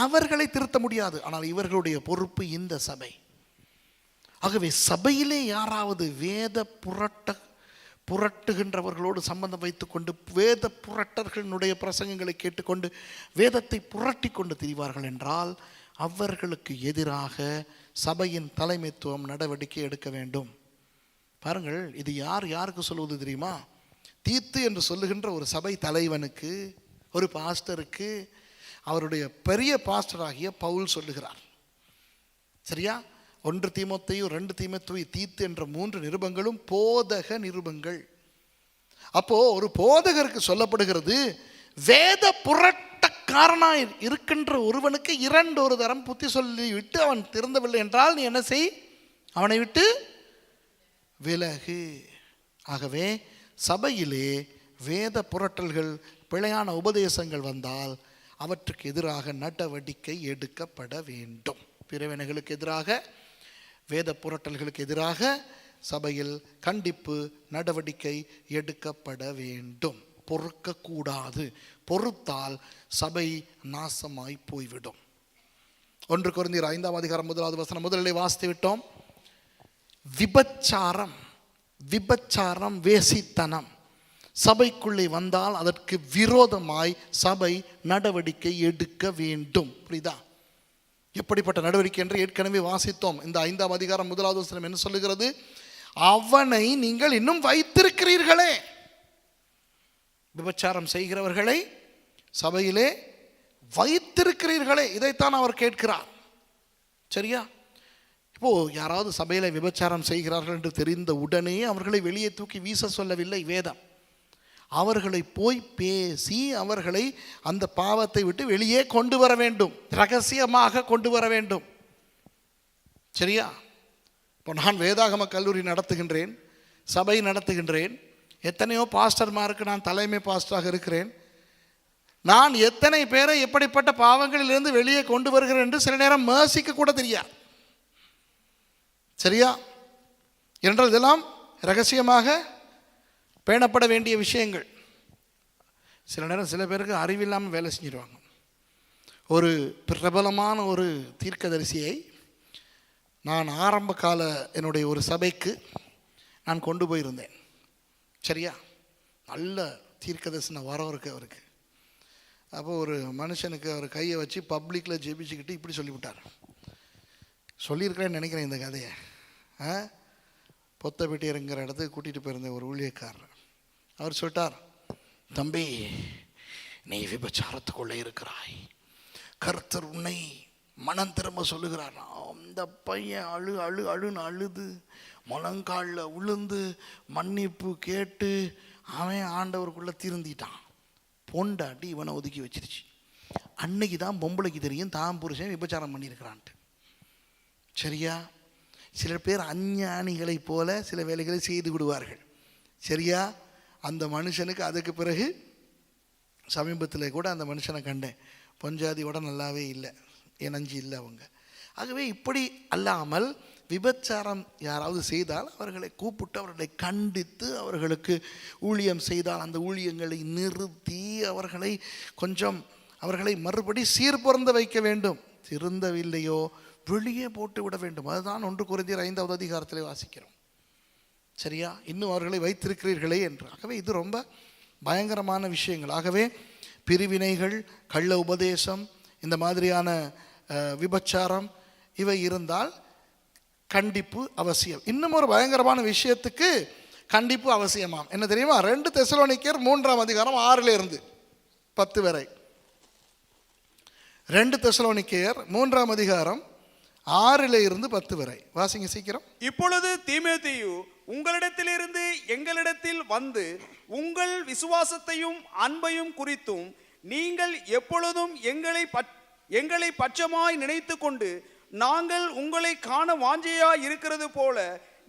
அவர்களை திருத்த முடியாது. ஆனால் இவர்களுடைய பொறுப்பு இந்த சபை. ஆகவே சபையிலே யாராவது வேத புரட்டுகின்றவர்களோடு சம்பந்தம் வைத்துக்கொண்டு வேத புரட்டர்களுடைய பிரசங்கங்களை கேட்டுக்கொண்டு வேதத்தை புரட்டி கொண்டு திரிவார்கள் என்றால் அவர்களுக்கு எதிராக சபையின் தலைமைத்துவம் நடவடிக்கை எடுக்க வேண்டும். பாருங்கள், இது யாருக்கு சொல்வது தெரியுமா? தீத்து என்று சொல்லுகின்ற ஒரு சபை தலைவனுக்கு, ஒரு பாஸ்டருக்கு, அவருடைய பெரிய பாஸ்டராகிய பவுல் சொல்லுகிறார். சரியா? 1 தீமோத்தேயு 2 தீமோத்தேயு தீத்து என்ற 3 நிருபங்களும் போதக நிருபங்கள். அப்போ ஒரு போதகருக்கு சொல்லப்படுகிறது, வேத புரட்டக்காரனாய் இருக்கின்ற ஒருவனுக்கு 2 தரம் புத்தி சொல்லி விட்டு அவன் திருந்தவில்லை என்றால் நீ என்ன செய்? அவனை விட்டு விலகு. ஆகவே சபையிலே வேத புரட்டல்கள், பிழையான உபதேசங்கள் வந்தால் அவற்றுக்கு எதிராக நடவடிக்கை எடுக்கப்பட வேண்டும். பிரிவினைகளுக்கு எதிராக, வேத புரட்டல்களுக்கு எதிராக சபையில் கண்டிப்பு நடவடிக்கை எடுக்கப்பட வேண்டும். பொறுக்கக்கூடாது. பொறுத்தால் சபை நாசமாய் போய்விடும். 1 கொரிந்தியர் 5ஆம் அதிகாரம் 1வது வசனம் முதலிலே வாசித்து விட்டோம். விபச்சாரம், வேசித்தனம் சபைக்குள்ளே வந்தால் அதற்கு விரோதமாய் சபை நடவடிக்கை எடுக்க வேண்டும். புரியுதா? எப்படிப்பட்ட நடவடிக்கை என்று ஏற்கனவே வாசித்தோம். இந்த 5ஆம் அதிகாரம் 1வது வசனம் என்ன சொல்லுகிறது? அவனை நீங்கள் இன்னும் வைத்திருக்கிறீர்களே. விபச்சாரம் செய்கிறவர்களை சபையிலே வைத்திருக்கிறீர்களே, இதைத்தான் அவர் கேட்கிறார். சரியா? இப்போ யாராவது சபையில் விபச்சாரம் செய்கிறார்கள் என்று தெரிந்த உடனே அவர்களை வெளியே தூக்கி வீச சொல்லவில்லை வேதம். அவர்களை போய் பேசி அவர்களை அந்த பாவத்தை விட்டு வெளியே கொண்டு வர வேண்டும், ரகசியமாக கொண்டு வர வேண்டும். சரியா? இப்போ நான் வேதாகம கல்லூரி நடத்துகின்றேன், சபை நடத்துகின்றேன், எத்தனையோ பாஸ்டர்மாருக்கு நான் தலைமை பாஸ்டராக இருக்கிறேன். நான் எத்தனை பேரை எப்படிப்பட்ட பாவங்களிலிருந்து வெளியே கொண்டு வருகிறேன் என்று சில நேரம் மேசிக்க கூட தெரியாது. சரியா? என்றால் இதெல்லாம் ரகசியமாக பேணப்பட வேண்டிய விஷயங்கள். சில நேரம் சில பேருக்கு அறிவில்லாமல் வேலை செஞ்சிடுவாங்க. ஒரு பிரபலமான ஒரு தீர்க்கதரிசியை நான் ஆரம்ப கால என்னுடைய ஒரு சபைக்கு நான் கொண்டு போயிருந்தேன். சரியா? நல்ல தீர்க்கதரிசன வரம் இருக்கு அவருக்கு. அப்போ ஒரு மனுஷனுக்கு அவர் கையை வச்சு பப்ளிக்கில் ஜெபிச்சுக்கிட்டு இப்படி சொல்லிவிட்டார், சொல்லியிருக்கிறேன்னு நினைக்கிறேன் இந்த கதையை. பொத்தப்பட்டியருங்கிற இடத்துக்கு கூட்டிகிட்டு போயிருந்த ஒரு ஊழியக்காரர், அவர் சொல்லிட்டார், தம்பி நீ விபச்சாரத்துக்குள்ளே இருக்கிறாய், கர்த்தர் உன்னை மனம் திரும்ப சொல்லுகிறார். அந்த பையன் அழுன்னு அழுது முழங்காலில் உளுந்து மன்னிப்பு கேட்டு அவன் ஆண்டவருக்குள்ளே திருந்திட்டான். பொண்டாட்டி இவனை ஒதுக்கி வச்சிருச்சு. அன்னைக்கு தான் பொம்பளைக்கு தெரியும் தான் புருஷன் விபச்சாரம் பண்ணியிருக்கிறான்ட்டு. சரியா? சில பேர் அஞ்ஞானிகளை போல சில வேலைகளை செய்து விடுவார்கள். சரியா? அந்த மனுஷனுக்கு அதுக்கு பிறகு சமீபத்தில் கூட அந்த மனுஷனை கண்டேன், பொஞ்சாதியோட நல்லாவே இல்லை, இணைஞ்சி இல்லை அவங்க. ஆகவே இப்படி அல்லாமல் விபச்சாரம் யாராவது செய்தால் அவர்களை கூப்பிட்டு அவர்களை கண்டித்து அவர்களுக்கு ஊழியம் செய்தால் அந்த ஊழியங்களை நிறுத்தி அவர்களை மறுபடி சீர்பொருந்த வைக்க வேண்டும். திருந்தவில்லையோ வெளியே போட்டு விட வேண்டும். அதுதான் 1 கொரிந்தியர் 5வது அதிகாரத்தில் வாசிக்கிறோம். சரியா? இன்னும் அவர்களை வைத்திருக்கிறீர்களே என்று. ஆகவே இது ரொம்ப பயங்கரமான விஷயங்கள். ஆகவே பிரிவினைகள், கள்ள உபதேசம், இந்த மாதிரியான விபச்சாரம் இவை இருந்தால் கண்டிப்பு அவசியம். இன்னும் ஒரு பயங்கரமான விஷயத்துக்கு கண்டிப்பு அவசியமாம். என்ன தெரியுமா? 2 தெசலோனிக்கேயர் 3ஆம் அதிகாரம் 6லிருந்து 10 வரை. 2 தெசலோனிக்கேயர் 3ஆம் அதிகாரம் 6லிருந்து 10 வரை வாசிங்க சீக்கிரம்.
இப்பொழுது தீமோத்தேயு உங்களிடத்திலிருந்து எங்களிடத்தில் வந்து உங்கள் விசுவாசத்தையும் அன்பையும் குறித்தும் நீங்கள் எப்பொழுதும் எங்களை பட்சமாய் நினைத்து கொண்டு நாங்கள் உங்களை காண வாஞ்சையாய் இருக்கிறது போல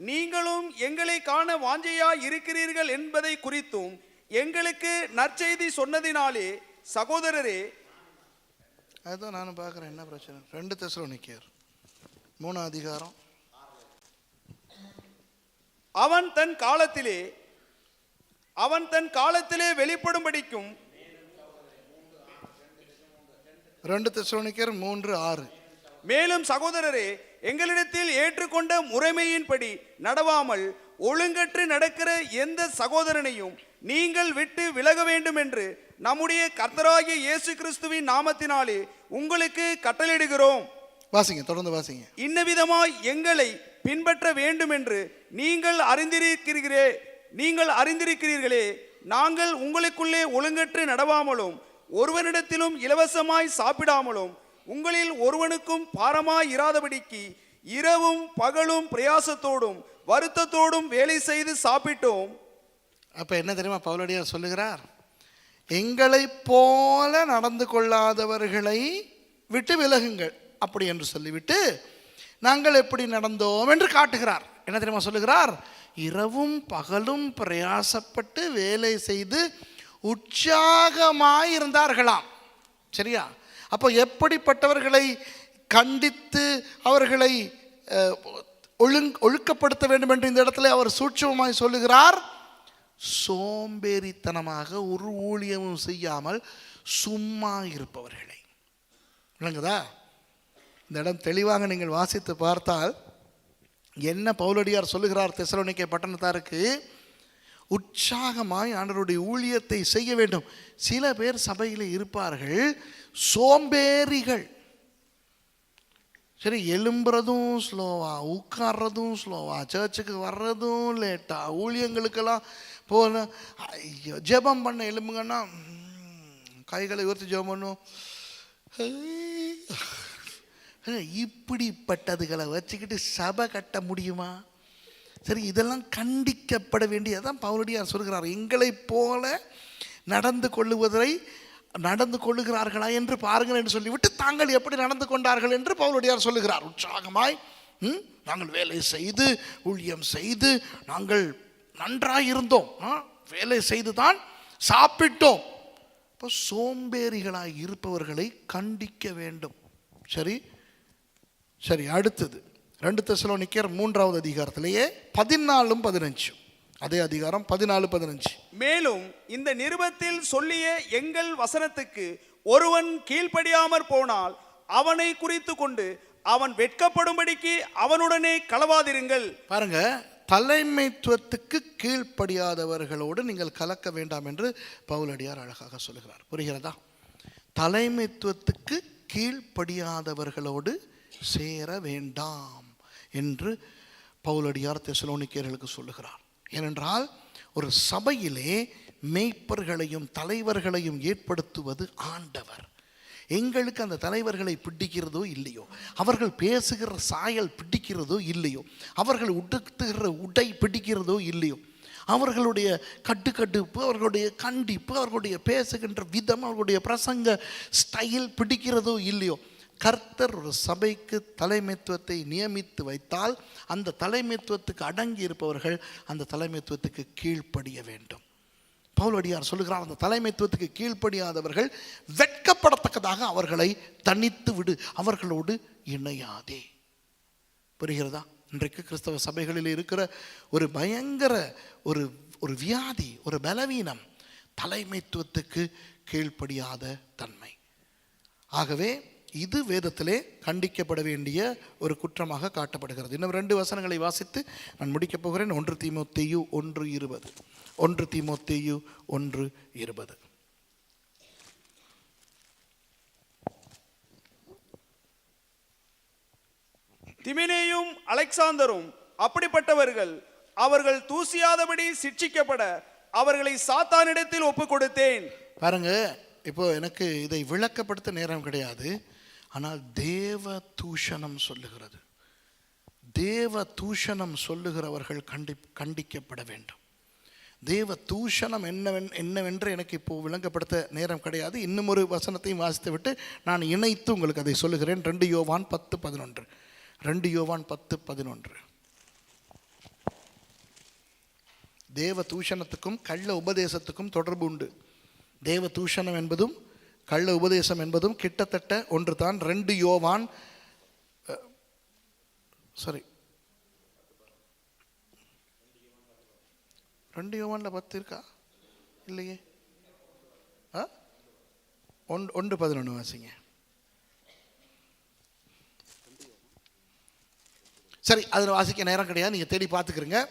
நீங்களும் எங்களை காண வாஞ்சையாய் இருக்கிறீர்கள் என்பதை குறித்தும் எங்களுக்கு நற்செய்தி சொன்னதினாலே சகோதரரே.
அதுதான் நானும் பார்க்குறேன், என்ன பிரச்சனை? 2 தெசலோனிக்கேயர் 3ஆம் அதிகாரம்.
அவன் தன் காலத்திலே வெளிப்படும்படிக்கும்
2 தெசலோனிக்கேயர் 3:6.
மேலும் சகோதரரே, எங்களிடத்தில் ஏற்றுக்கொண்ட முறைமையின்படி நடவாமல் ஒழுங்கற்று நடக்கிற எந்த சகோதரனையும் நீங்கள் விட்டு விலக வேண்டும் என்று நம்முடைய கர்த்தராகிய இயேசு கிறிஸ்துவின் நாமத்தினாலே உங்களுக்கு கட்டளையிடுகிறோம்.
வாசிங்க, தொடர்ந்து வாசிங்க.
இன்னவிதமாய் எங்களை பின்பற்ற வேண்டும் என்று நீங்கள் அறிந்திருக்கிறீர்களே. நாங்கள் உங்களுக்குள்ளே ஒழுங்கற்று நடவாமலும் ஒருவனிடத்திலும் இலவசமாய் சாப்பிடாமலும் உங்களில் ஒருவனுக்கும் பாரமாய் இராதபடிக்கு இரவும் பகலும் பிரயாசத்தோடும் வருத்தத்தோடும் வேலை செய்து சாப்பிட்டோம்.
அப்ப என்ன தெரியுமா பவுலடியார் சொல்லுகிறார்? எங்களை போல நடந்து கொள்ளாதவர்களை விட்டு விலகுங்கள் அப்படி என்று சொல்லிவிட்டு நாங்கள் எப்படி நடந்தோம் என்று காட்டுகிறார். என்ன தெரியுமா சொல்லுகிறார்? இரவும் பகலும் பிரயாசப்பட்டு வேலை செய்து உற்சாகமாய் இருந்தார்களாம். சரியா? அப்போ எப்படிப்பட்டவர்களை கண்டித்து அவர்களை ஒழுக்கப்படுத்த வேண்டும் என்று இந்த இடத்துல அவர் சூட்சமாய் சொல்லுகிறார். சோம்பேறித்தனமாக ஒரு ஊழியமும் செய்யாமல் சும்மா இருப்பவர்களை. விளங்குதா? இந்த இடம் தெளிவாக நீங்கள் வாசித்து பார்த்தால் என்ன பவுலடியார் சொல்லுகிறார் தெசலோனிக்கே பட்டணத்தாருக்கு? உற்சாகமாய் ஆண்டவருடைய ஊழியத்தை செய்ய வேண்டும். சில பேர் சபையில் இருப்பார்கள் சோம்பேறிகள். சரி, எழும்புறதும் ஸ்லோவா, உட்கார்றதும் ஸ்லோவா, சர்ச்சுக்கு வர்றதும் லேட்டா, ஊழியங்களுக்கெல்லாம் போன ஜெபம் பண்ண எழும்புங்கன்னா கைகளை உயர்த்தி ஜெபம் பண்ணும். இப்படிப்பட்டதுகளை வச்சுக்கிட்டு சபை கட்ட முடியுமா? சரி, இதெல்லாம் கண்டிக்கப்பட வேண்டியதான் பவுலடியார் சொல்கிறார். எங்களை போல நடந்து கொள்ளுகிறார்களா என்று பாருங்கள் என்று சொல்லிவிட்டு தாங்கள் எப்படி நடந்து கொண்டார்கள் என்று பவுலடியார் சொல்லுகிறார். உற்சாகமாய் நாங்கள் வேலை செய்து ஊழியம் செய்து நாங்கள் நன்றாய் இருந்தோம், வேலை செய்து தான் சாப்பிட்டோம். இப்போ சோம்பேறிகளாய் இருப்பவர்களை கண்டிக்க வேண்டும். சரி சரி, அடுத்தது 2 தெசலோனிக்கேயர் 3வது அதிகாரத்திலேயே 14-15. அதே அதிகாரம் 14-15.
மேலும் இந்த நிருபத்தில் சொல்லிய எங்கள் வசனத்துக்கு ஒருவன் கீழ்ப்படியாமற் போனால் அவனை குறித்து கொண்டு அவன் வெட்கப்படும்படிக்கு அவனுடனே களவாதிருங்கள்.
பாருங்க, தலைமைத்துவத்துக்கு கீழ்ப்படியாதவர்களோடு நீங்கள் கலக்க வேண்டாம் என்று பவுலடியார் அழகாக சொல்லுகிறார். புரிகிறதா? தலைமைத்துவத்துக்கு கீழ்ப்படியாதவர்களோடு சேர வேண்டாம் என்று பவுலடியார் தெசலோனிக்கேயர்களுக்கு சொல்லுகிறார். ஏனென்றால் ஒரு சபையிலே மேய்ப்பர்களையும் தலைவர்களையும் ஏற்படுத்துவது ஆண்டவர். எங்களுக்கு அந்த தலைவர்களை பிடிக்கிறதோ இல்லையோ, அவர்கள் பேசுகிற சாயல் பிடிக்கிறதோ இல்லையோ, அவர்கள் உடுத்துகிற உடை பிடிக்கிறதோ இல்லையோ, அவர்களுடைய கட்டுக்கட்டுப்பு, அவர்களுடைய கண்டிப்பு, அவர்களுடைய பேசுகின்ற விதம், அவர்களுடைய பிரசங்க ஸ்டைல் பிடிக்கிறதோ இல்லையோ, கர்த்தர் ஒரு சபைக்கு தலைமைத்துவத்தை நியமித்து வைத்தால் அந்த தலைமைத்துவத்துக்கு அடங்கி இருப்பவர்கள் அந்த தலைமைத்துவத்துக்கு கீழ்ப்படிய வேண்டும். பவுலடியார் சொல்லுகிறார், அந்த தலைமைத்துவத்துக்கு கீழ்ப்படியாதவர்கள் வெட்கப்படத்தக்கதாக அவர்களை தனித்து விடு, அவர்களோடு இணையாதே. புரிகிறதா? இன்றைக்கு கிறிஸ்தவ சபைகளில் இருக்கிற ஒரு பயங்கர ஒரு வியாதி, ஒரு பலவீனம், தலைமைத்துவத்துக்கு கீழ்ப்படியாத தன்மை. ஆகவே இது வேதத்திலே கண்டிக்கப்பட வேண்டிய ஒரு குற்றமாக காட்டப்படுகிறது. இன்னும் 2 வசனங்களை வாசித்து நான் முடிக்கப் போகிறேன். 1 தீமோத்தேயு 1:20. 1 தீமோத்தேயு 1:20.
திமினேயும் அலெக்சாந்தரும் அப்படிப்பட்டவர்கள். அவர்கள் தூசியாதபடி சிட்சிக்கப்பட அவர்களை சாத்தானிடத்தில் ஒப்புக் கொடுத்தேன். பாருங்க,
இப்போ எனக்கு இதை விளக்கப்படுத்த நேரம் கிடையாது. ஆனால் தேவ தூஷணம் சொல்லுகிறது. தேவ தூஷணம் சொல்லுகிறவர்கள் கண்டிக்கப்பட வேண்டும். தேவ தூஷணம் என்னவென்று எனக்கு இப்போ விளங்கப்படுத்த நேரம் கிடையாது. இன்னும் ஒரு வசனத்தையும் வாசித்து விட்டு நான் இணைத்து உங்களுக்கு அதை சொல்லுகிறேன். 2 யோவான் 10:11. 2 யோவான் 10:11. தேவ தூஷணத்துக்கும் கள்ள உபதேசத்துக்கும் தொடர்பு உண்டு. தேவ தூஷணம் என்பதும் கள்ள உபதேசம் என்பதும் கிட்டத்தட்ட ஒன்று தான். 2 யோவான் 10 இருக்கா இல்லையே? 1:11 வாசிங்க. சரி, அதில் வாசிக்க நேரம் கிடையாது, நீங்கள் தேடி பார்த்துக்கிறீங்க.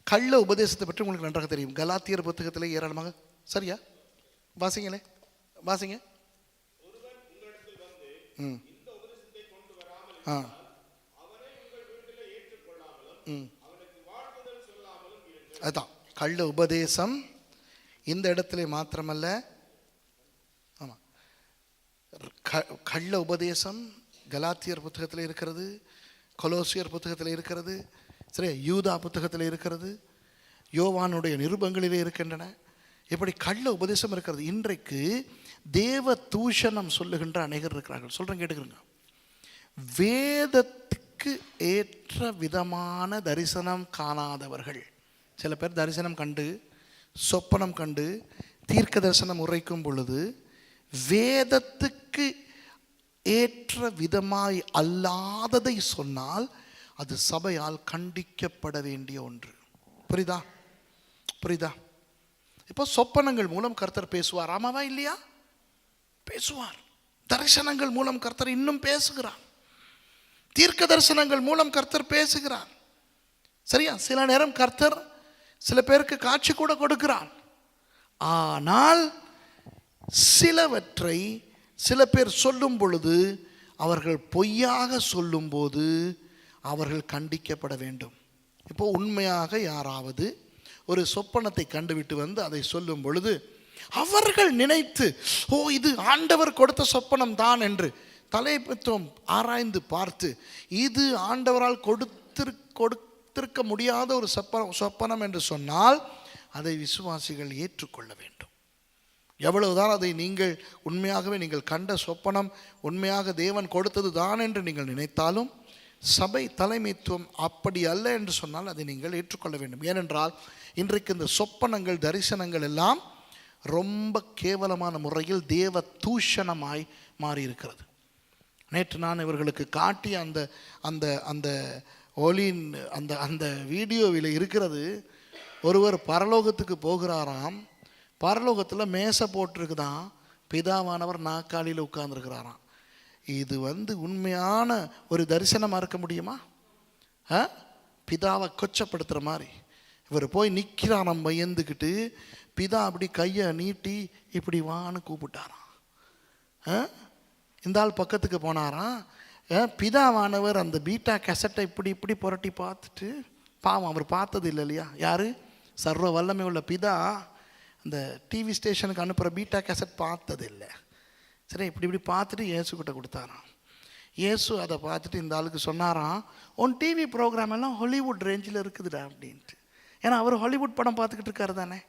கள்ள உபதேசத்தை பற்றி உங்களுக்கு நன்றாக தெரியும். கலாத்தியர் புத்தகத்தில் ஏராளமாக. சரியா? வாசிங்களே, வாசிங்க. அதுதான் கள்ள உபதேசம். இந்த இடத்துல மாத்திரமல்ல, ஆமாம், கள்ள உபதேசம் கலாத்தியர் புத்தகத்தில் இருக்கிறது, கொலோசியர் புத்தகத்தில் இருக்கிறது, சரி, யூதா புத்தகத்தில் இருக்கிறது, யோவானுடைய நிருபங்களிலே இருக்கின்றன. இப்படி கள்ள உபதேசம் இருக்கிறது. இன்றைக்கு தேவ தூஷணம் சொல்லுகின்ற அநேகர் இருக்கிறார்கள். சொல்கிறேன், கேட்டுக்கிறேங்க. வேதத்துக்கு ஏற்ற விதமான தரிசனம் காணாதவர்கள். சில பேர் தரிசனம் கண்டு, சொப்பனம் கண்டு, தீர்க்க தரிசனம் உரைக்கும் பொழுது வேதத்துக்கு ஏற்ற விதமாய் அல்லாததை சொன்னால் அது சபையால் கண்டிக்கப்பட வேண்டிய ஒன்று. புரியுதா? புரியுதா? இப்போ சொப்பனங்கள் மூலம் கர்த்தர் பேசுவார், ஆமாவா இல்லையா? பேசுவார். தரிசனங்கள் மூலம் கர்த்தர் இன்னும் பேசுகிறார். தீர்க்க தரிசனங்கள் மூலம் கர்த்தர் பேசுகிறார். சரியா? சில நேரம் கர்த்தர் சில பேருக்கு காட்சி கூட கொடுக்கிறார். ஆனால் சிலவற்றை சில பேர் சொல்லும் பொழுது, அவர்கள் பொய்யாக சொல்லும்போது அவர்கள் கண்டிக்கப்பட வேண்டும். இப்போ உண்மையாக யாராவது ஒரு சொப்பனத்தை கண்டுவிட்டு வந்து அதை சொல்லும் பொழுது அவர்கள் நினைத்து, ஓ, இது ஆண்டவர் கொடுத்த சொப்பனம் தான் என்று தலைமைத்துவம் ஆராய்ந்து பார்த்து, இது ஆண்டவரால் கொடுத்திருக்க முடியாத ஒரு சொப்பனம் என்று சொன்னால் அதை விசுவாசிகள் ஏற்றுக்கொள்ள வேண்டும். எவ்வளவுதான் அதை நீங்கள் உண்மையாகவே நீங்கள் கண்ட சொப்பனம் உண்மையாக தேவன் கொடுத்தது தான் என்று நீங்கள் நினைத்தாலும், சபை தலைமைத்துவம் அப்படி அல்ல என்று சொன்னால் அதை நீங்கள் ஏற்றுக்கொள்ள வேண்டும். ஏனென்றால் இன்றைக்கு இந்த சொப்பனங்கள் தரிசனங்கள் எல்லாம் ரொம்ப கேவலமான முறையில் தேவ தூஷணமாய் மாறியிருக்கிறது. நேற்று நான் இவர்களுக்கு காட்டிய அந்த அந்த அந்த ஒலியின் அந்த அந்த வீடியோவில் இருக்கிறது. ஒருவர் பரலோகத்துக்கு போகிறாராம். பரலோகத்தில் மேசை போட்டிருக்குதான், பிதாவானவர் நாற்காலியில் உட்கார்ந்துருக்கிறாராம். இது உண்மையான ஒரு தரிசனமாக இருக்க முடியுமா? பிதாவை கொச்சப்படுத்துகிற மாதிரி இவர் போய் நிற்கிறான். நம்ம பயந்துக்கிட்டு பிதா அப்படி கையை நீட்டி இப்படி வான்னு கூப்பிட்டாராம். இந்த ஆள் பக்கத்துக்கு போனாராம். பிதாவானவர் அந்த பீட்டா கேசட்டை இப்படி இப்படி புரட்டி பார்த்துட்டு, பாவம் அவர் பார்த்தது இல்லை இல்லையா, யார்? சர்வ வல்லமை உள்ள பிதா அந்த டிவி ஸ்டேஷனுக்கு அனுப்புகிற பீட்டா கேசட் பார்த்தது இல்லை. சரி, இப்படி இப்படி பார்த்துட்டு இயேசுக்கிட்ட கொடுத்தாராம். இயேசு அதை பார்த்துட்டு இந்த ஆளுக்கு சொன்னாராம், உன் டிவி ப்ரோக்ராம் எல்லாம் ஹாலிவுட் ரேஞ்சில் இருக்குதுடா அப்படின்ட்டு. ஏன்னா அவர் ஹாலிவுட் படம் பார்த்துக்கிட்டு இருக்காரு தானே.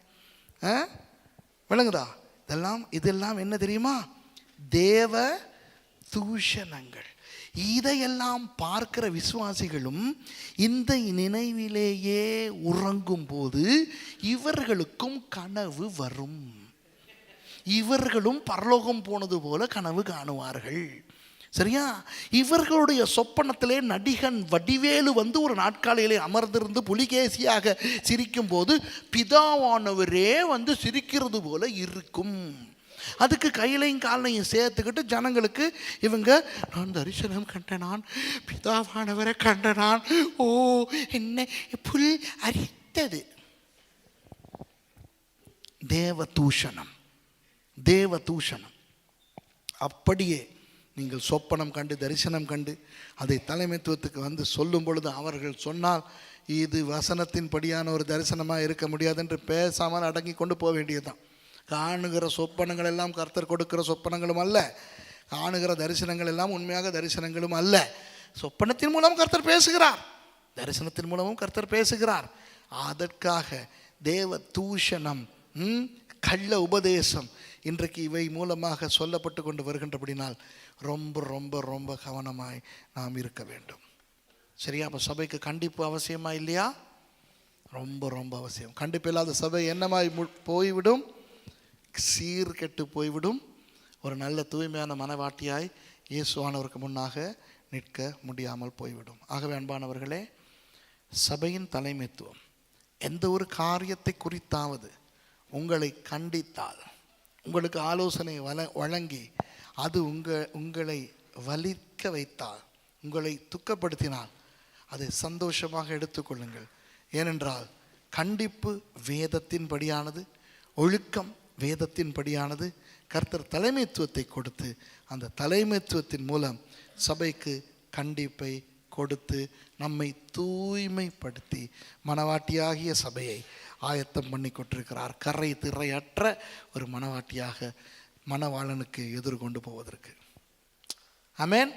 விளங்குதா? இதெல்லாம் என்ன தெரியுமா? தேவ தூஷணங்கள். இதையெல்லாம் பார்க்கிற விசுவாசிகளும் இந்த நினைவிலேயே உறங்கும் போது இவர்களுக்கும் கனவு வரும். இவர்களும் பரலோகம் போனது போல கனவு காணுவார்கள். சரியா? இவர்களுடைய சொப்பனத்திலே நடிகன் வடிவேலு வந்து ஒரு நாட்காலையிலே அமர்ந்திருந்து புலிகேசியாக சிரிக்கும் போது பிதாவானவரே வந்து சிரிக்கிறது போல இருக்கும். அதுக்கு கையிலையும் காலையும் சேர்த்துக்கிட்டு ஜனங்களுக்கு இவங்க, நான் தரிசனம் கண்டனான், பிதாவானவரை கண்டனான், ஓ என்ன புல் அரித்தது. தேவ தூஷணம், தேவ தூஷணம். அப்படியே நீங்கள் சொப்பனம் கண்டு தரிசனம் கண்டு அதை தலைமைத்துவத்துக்கு வந்து சொல்லும் பொழுது அவர்கள் சொன்னால் இது வசனத்தின் படியான ஒரு தரிசனமாக இருக்க முடியாது என்று பேசாமல் அடங்கி கொண்டு போக வேண்டியதுதான். காணுகிற சொப்பனங்கள் எல்லாம் கர்த்தர் கொடுக்கிற சொப்பனங்களும் அல்ல, காணுகிற தரிசனங்கள் எல்லாம் உண்மையாக தரிசனங்களும் அல்ல. சொப்பனத்தின் மூலம் கர்த்தர் பேசுகிறார், தரிசனத்தின் மூலமும் கர்த்தர் பேசுகிறார். அதற்காக தேவ தூஷணம், கள்ள உபதேசம் இன்றைக்கு இவை மூலமாக சொல்லப்பட்டு கொண்டு வருகின்றபடினால் ரொம்ப ரொம்ப ரொம்ப கவனமாய் நாம் இருக்க வேண்டும். சரியா? அப்போ சபைக்கு கண்டிப்பு அவசியமா இல்லையா? ரொம்ப ரொம்ப அவசியம். கண்டிப்பு இல்லாத சபை என்னமாய் போய்விடும்? சீர்கெட்டு போய்விடும். ஒரு நல்ல தூய்மையான மனவாட்டியாய் இயேசுவானவருக்கு முன்னாக நிற்க முடியாமல் போய்விடும். ஆகவே அன்பானவர்களே, சபையின் தலைமைத்துவம் எந்த ஒரு காரியத்தை குறித்தாவது உங்களை கண்டித்தால், உங்களுக்கு ஆலோசனை வழங்கி அது உங்களை வலிக்க வைத்தால், உங்களை துக்கப்படுத்தினால் அதை சந்தோஷமாக எடுத்துக்கொள்ளுங்கள். ஏனென்றால் கண்டிப்பு வேதத்தின் படியானது, ஒழுக்கம் வேதத்தின் படியானது. கர்த்தர் தலைமைத்துவத்தை கொடுத்து அந்த தலைமைத்துவத்தின் மூலம் சபைக்கு கண்டிப்பை கொடுத்து நம்மை தூய்மைப்படுத்தி மனவாட்டியாகிய சபையை ஆயத்தம் பண்ணி கொண்டிருக்கிறார். கரை திரையற்ற ஒரு மனவாட்டியாக மணவாளனுக்கு எதிர்கொண்டு போவதற்கு. ஆமென்.